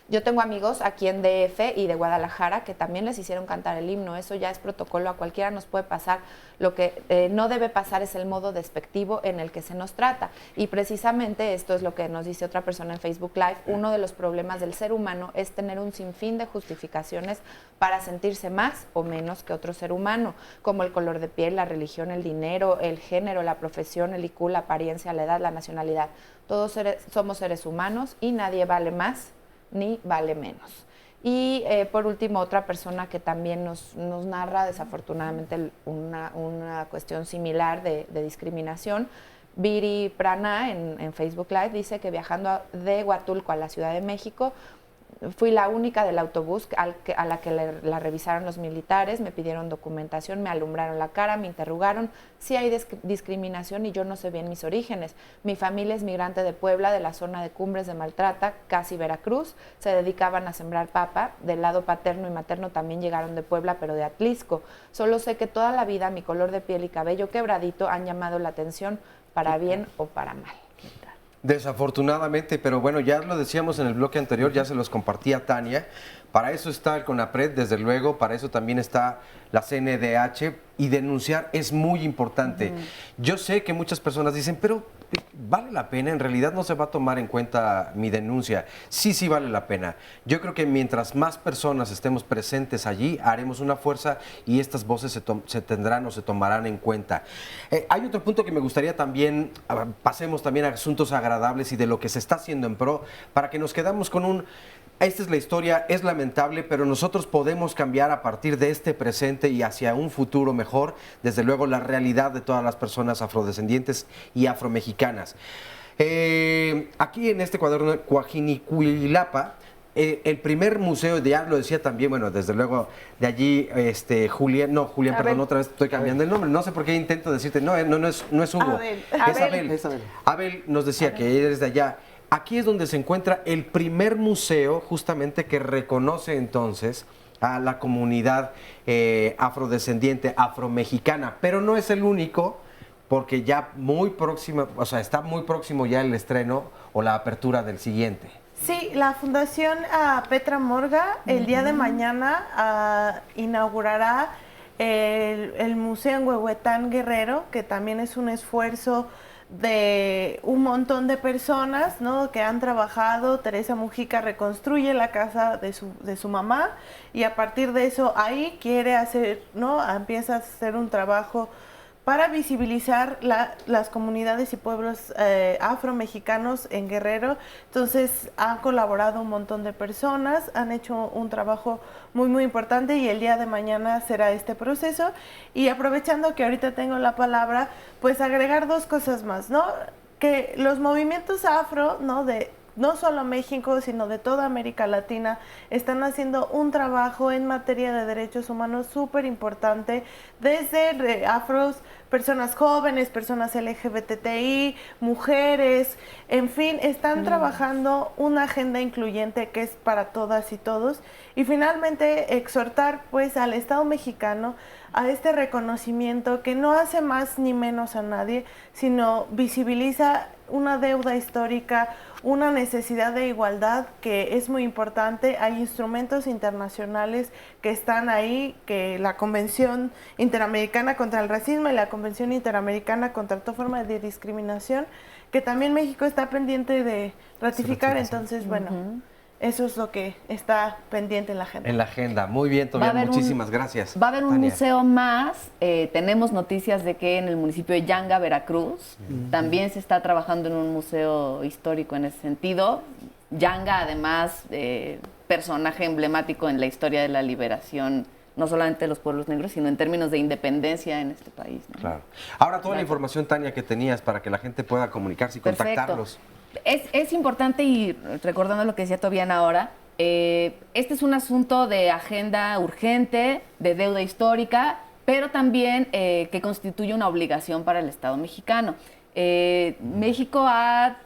yo tengo amigos aquí en DF y de Guadalajara que también les hicieron cantar el himno. Eso ya es protocolo, a cualquiera nos puede pasar. Lo que no debe pasar es el modo despectivo en el que se nos trata. Y precisamente esto es lo que nos dice otra persona en Facebook Live. Uno de los problemas del ser humano es tener un sinfín de justificaciones para sentirse más o menos que otro ser humano, como el color de piel, la religión, el dinero, el género, la profesión, el IQ, la apariencia, la edad, la nacionalidad. Todos somos seres humanos y nadie vale más ni vale menos. Y por último, otra persona que también nos narra desafortunadamente una cuestión similar de discriminación, Viri Prana en Facebook Live, dice que viajando de Huatulco a la Ciudad de México, fui la única del autobús a la que la revisaron los militares, me pidieron documentación, me alumbraron la cara, me interrogaron. Sí hay discriminación y yo no sé bien mis orígenes. Mi familia es migrante de Puebla, de la zona de Cumbres de Maltrata, casi Veracruz. Se dedicaban a sembrar papa. Del lado paterno y materno también llegaron de Puebla, pero de Atlisco. Solo sé que toda la vida mi color de piel y cabello quebradito han llamado la atención para bien o para mal. Desafortunadamente, pero bueno, ya lo decíamos en el bloque anterior, ya se los compartía Tania. Para eso está el CONAPRED, desde luego, para eso también está la CNDH, y denunciar es muy importante. Yo sé que muchas personas dicen, pero ¿vale la pena? En realidad no se va a tomar en cuenta mi denuncia. Sí vale la pena. Yo creo que mientras más personas estemos presentes allí, haremos una fuerza y estas voces se tendrán o se tomarán en cuenta. Hay otro punto que me gustaría también, pasemos también a asuntos agradables y de lo que se está haciendo en pro, para que nos quedamos con un... Esta es la historia, es lamentable, pero nosotros podemos cambiar a partir de este presente y hacia un futuro mejor, desde luego, la realidad de todas las personas afrodescendientes y afromexicanas. Aquí en este cuaderno, Coajinicuilapa, el primer museo, ya lo decía también, bueno, desde luego, de allí, Julián, perdón, otra vez estoy cambiando el nombre, no sé por qué intento decirte, no es Hugo, es Abel. Abel nos decía que eres de allá. Aquí es donde se encuentra el primer museo justamente que reconoce entonces a la comunidad afrodescendiente, afromexicana, pero no es el único, porque ya muy próximo, o sea, está muy próximo ya el estreno o la apertura del siguiente. Sí, la Fundación Petra Morga el día de mañana inaugurará el Museo en Huehuetán Guerrero, que también es un esfuerzo de un montón de personas, ¿no?, que han trabajado. Teresa Mujica reconstruye la casa de su mamá y a partir de eso ahí quiere hacer, ¿no?, empieza a hacer un trabajo para visibilizar las comunidades y pueblos afromexicanos en Guerrero. Entonces han colaborado un montón de personas, han hecho un trabajo muy muy importante y el día de mañana será este proceso. Y aprovechando que ahorita tengo la palabra, pues agregar dos cosas más, ¿no? Que los movimientos afro, ¿no?, de no solo México, sino de toda América Latina, están haciendo un trabajo en materia de derechos humanos súper importante, desde afros, personas jóvenes, personas LGBTI, mujeres, en fin, están trabajando una agenda incluyente que es para todas y todos. Y finalmente exhortar pues al Estado mexicano a este reconocimiento que no hace más ni menos a nadie, sino visibiliza una deuda histórica, una necesidad de igualdad que es muy importante. Hay instrumentos internacionales que están ahí, que la Convención Interamericana contra el Racismo y la Convención Interamericana contra toda forma de discriminación, que también México está pendiente de ratificar. Entonces, bueno, eso es lo que está pendiente en la agenda. En la agenda. Muy bien, Tobián, muchísimas gracias. Va a haber un Tania. museo más. Tenemos noticias de que en el municipio de Yanga, Veracruz, también se está trabajando en un museo histórico en ese sentido. Yanga, además, personaje emblemático en la historia de la liberación, no solamente de los pueblos negros, sino en términos de independencia en este país, ¿no? Claro. Ahora toda la información, Tania, que tenías para que la gente pueda comunicarse y contactarlos. Es importante, y recordando lo que decía Tobián ahora, este es un asunto de agenda urgente, de deuda histórica, pero también que constituye una obligación para el Estado mexicano. México ha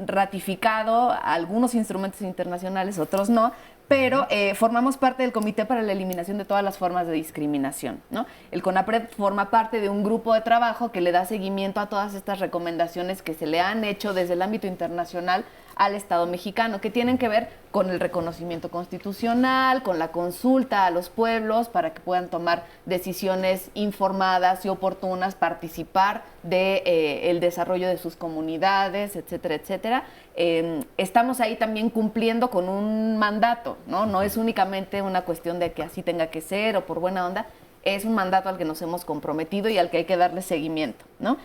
ratificado algunos instrumentos internacionales, otros no, pero formamos parte del Comité para la Eliminación de todas las formas de discriminación, ¿no? El CONAPRED forma parte de un grupo de trabajo que le da seguimiento a todas estas recomendaciones que se le han hecho desde el ámbito internacional al Estado mexicano, que tienen que ver con el reconocimiento constitucional, con la consulta a los pueblos para que puedan tomar decisiones informadas y oportunas, participar del desarrollo de sus comunidades, etcétera, etcétera. Estamos ahí también cumpliendo con un mandato, ¿no? No es únicamente una cuestión de que así tenga que ser o por buena onda, es un mandato al que nos hemos comprometido y al que hay que darle seguimiento, ¿no?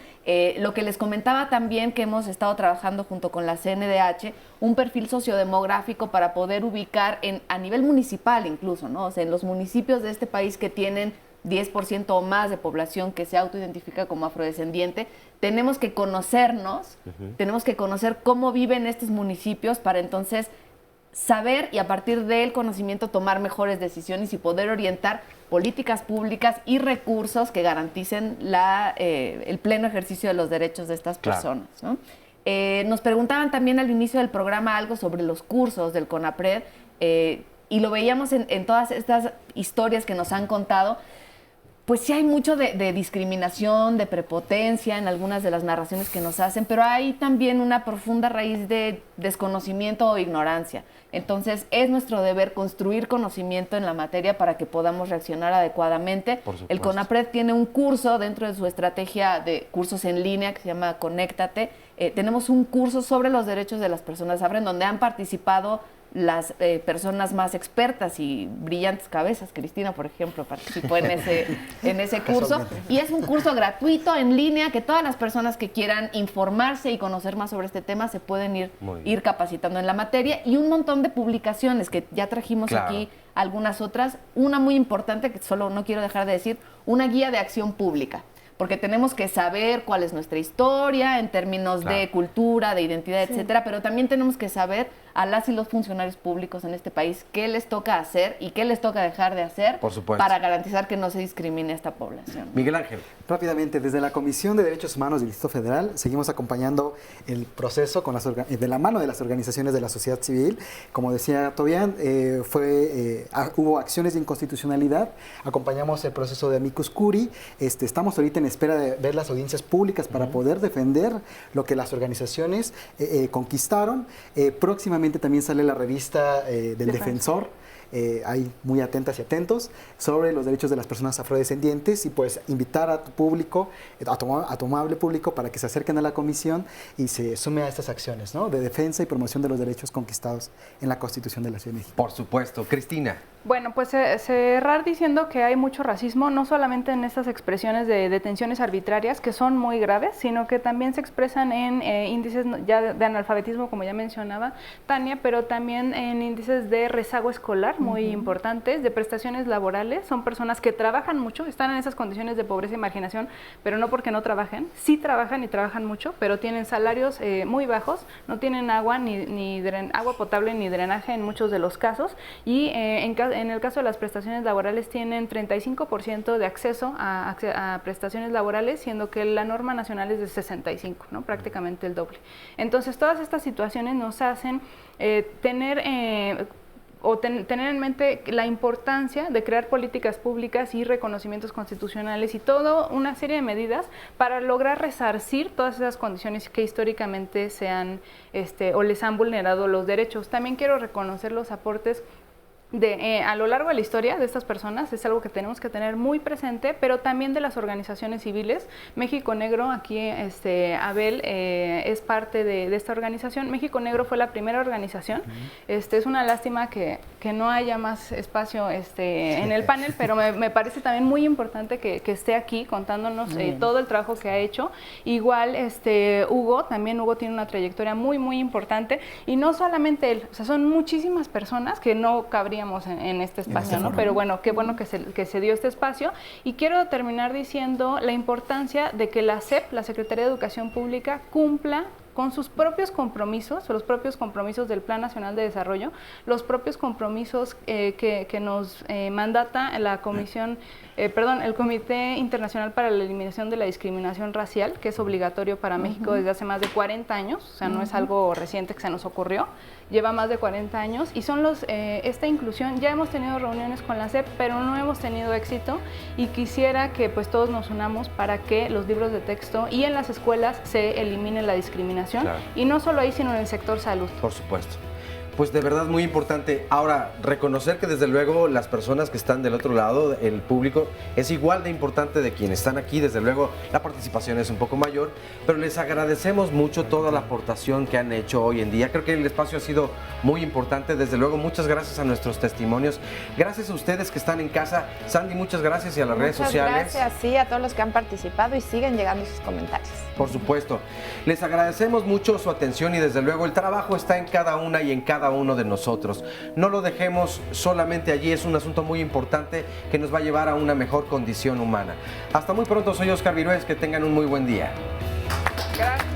Lo que les comentaba también, que hemos estado trabajando junto con la CNDH, un perfil sociodemográfico para poder ubicar a nivel municipal incluso, ¿no? O sea, en los municipios de este país que tienen 10% o más de población que se autoidentifica como afrodescendiente, tenemos que conocernos, tenemos que conocer cómo viven estos municipios para entonces saber y a partir del conocimiento tomar mejores decisiones y poder orientar políticas públicas y recursos que garanticen el pleno ejercicio de los derechos de estas personas, ¿no? Nos preguntaban también al inicio del programa algo sobre los cursos del CONAPRED y lo veíamos en todas estas historias que nos han contado. Pues sí hay mucho de discriminación, de prepotencia en algunas de las narraciones que nos hacen, pero hay también una profunda raíz de desconocimiento o ignorancia. Entonces es nuestro deber construir conocimiento en la materia para que podamos reaccionar adecuadamente. El CONAPRED tiene un curso dentro de su estrategia de cursos en línea que se llama Conéctate. Tenemos un curso sobre los derechos de las personas afro en donde han participado las personas más expertas y brillantes cabezas. Cristina, por ejemplo, participó en ese curso. Y es un curso gratuito en línea que todas las personas que quieran informarse y conocer más sobre este tema se pueden ir capacitando en la materia. Y un montón de publicaciones que ya trajimos aquí, algunas otras. Una muy importante que solo no quiero dejar de decir, una guía de acción pública. Porque tenemos que saber cuál es nuestra historia en términos de cultura, de identidad, etcétera, pero también tenemos que saber a las y los funcionarios públicos en este país qué les toca hacer y qué les toca dejar de hacer para garantizar que no se discrimine a esta población. Miguel Ángel. Rápidamente, desde la Comisión de Derechos Humanos del Distrito Federal seguimos acompañando el proceso con de la mano de las organizaciones de la sociedad civil. Como decía Tobián, hubo acciones de inconstitucionalidad, acompañamos el proceso de amicus curiae, estamos ahorita en espera de ver las audiencias públicas para poder defender lo que las organizaciones conquistaron. Próximamente también sale la revista del Defensor. ahí muy atentas y atentos sobre los derechos de las personas afrodescendientes y pues invitar a tu público, a tu amable público para que se acerquen a la comisión y se sume a estas acciones, ¿no?, de defensa y promoción de los derechos conquistados en la Constitución de la Ciudad de México. Por supuesto. Cristina. Bueno, pues cerrar diciendo que hay mucho racismo, no solamente en estas expresiones de detenciones arbitrarias, que son muy graves, sino que también se expresan en índices ya de analfabetismo, como ya mencionaba Tania, pero también en índices de rezago escolar muy importantes, de prestaciones laborales. Son personas que trabajan mucho, están en esas condiciones de pobreza y marginación, pero no porque no trabajen, sí trabajan y trabajan mucho, pero tienen salarios muy bajos, no tienen agua, agua potable ni drenaje en muchos de los casos, y en el caso de las prestaciones laborales tienen 35% de acceso a prestaciones laborales, siendo que la norma nacional es de 65, ¿no?, prácticamente el doble. Entonces, todas estas situaciones nos hacen tener en mente la importancia de crear políticas públicas y reconocimientos constitucionales y toda una serie de medidas para lograr resarcir todas esas condiciones que históricamente se han o les han vulnerado los derechos. También quiero reconocer los aportes a lo largo de la historia de estas personas, es algo que tenemos que tener muy presente, pero también de las organizaciones civiles. México Negro, aquí Abel es parte de esta organización. México Negro fue la primera organización. Es una lástima que no haya más espacio en el panel, pero me parece también muy importante que esté aquí contándonos todo el trabajo que ha hecho. Igual Hugo tiene una trayectoria muy, muy importante, y no solamente él, o sea, son muchísimas personas que no cabrían en este espacio, ¿no? Pero bueno, qué bueno que se dio este espacio. Y quiero terminar diciendo la importancia de que la SEP, la Secretaría de Educación Pública, cumpla con sus propios compromisos, los propios compromisos del Plan Nacional de Desarrollo, los propios compromisos que nos mandata la el Comité Internacional para la Eliminación de la Discriminación Racial, que es obligatorio para México desde hace más de 40 años, o sea, no es algo reciente que se nos ocurrió, lleva más de 40 años, y son esta inclusión. Ya hemos tenido reuniones con la SEP, pero no hemos tenido éxito, y quisiera que pues todos nos unamos para que los libros de texto y en las escuelas se elimine la discriminación. Claro. Y no solo ahí, sino en el sector salud. Por supuesto. Pues de verdad muy importante. Ahora, reconocer que desde luego las personas que están del otro lado, el público, es igual de importante de quienes están aquí. Desde luego la participación es un poco mayor, pero les agradecemos mucho toda la aportación que han hecho hoy en día. Creo que el espacio ha sido muy importante. Desde luego, muchas gracias a nuestros testimonios. Gracias a ustedes que están en casa. Sandy, muchas gracias, y a las redes sociales. Muchas gracias, sí, a todos los que han participado y siguen llegando sus comentarios. Por supuesto. Les agradecemos mucho su atención, y desde luego el trabajo está en cada una y en cada uno de nosotros. No lo dejemos solamente allí, es un asunto muy importante que nos va a llevar a una mejor condición humana. Hasta muy pronto, soy Oscar Virués, que tengan un muy buen día. Gracias.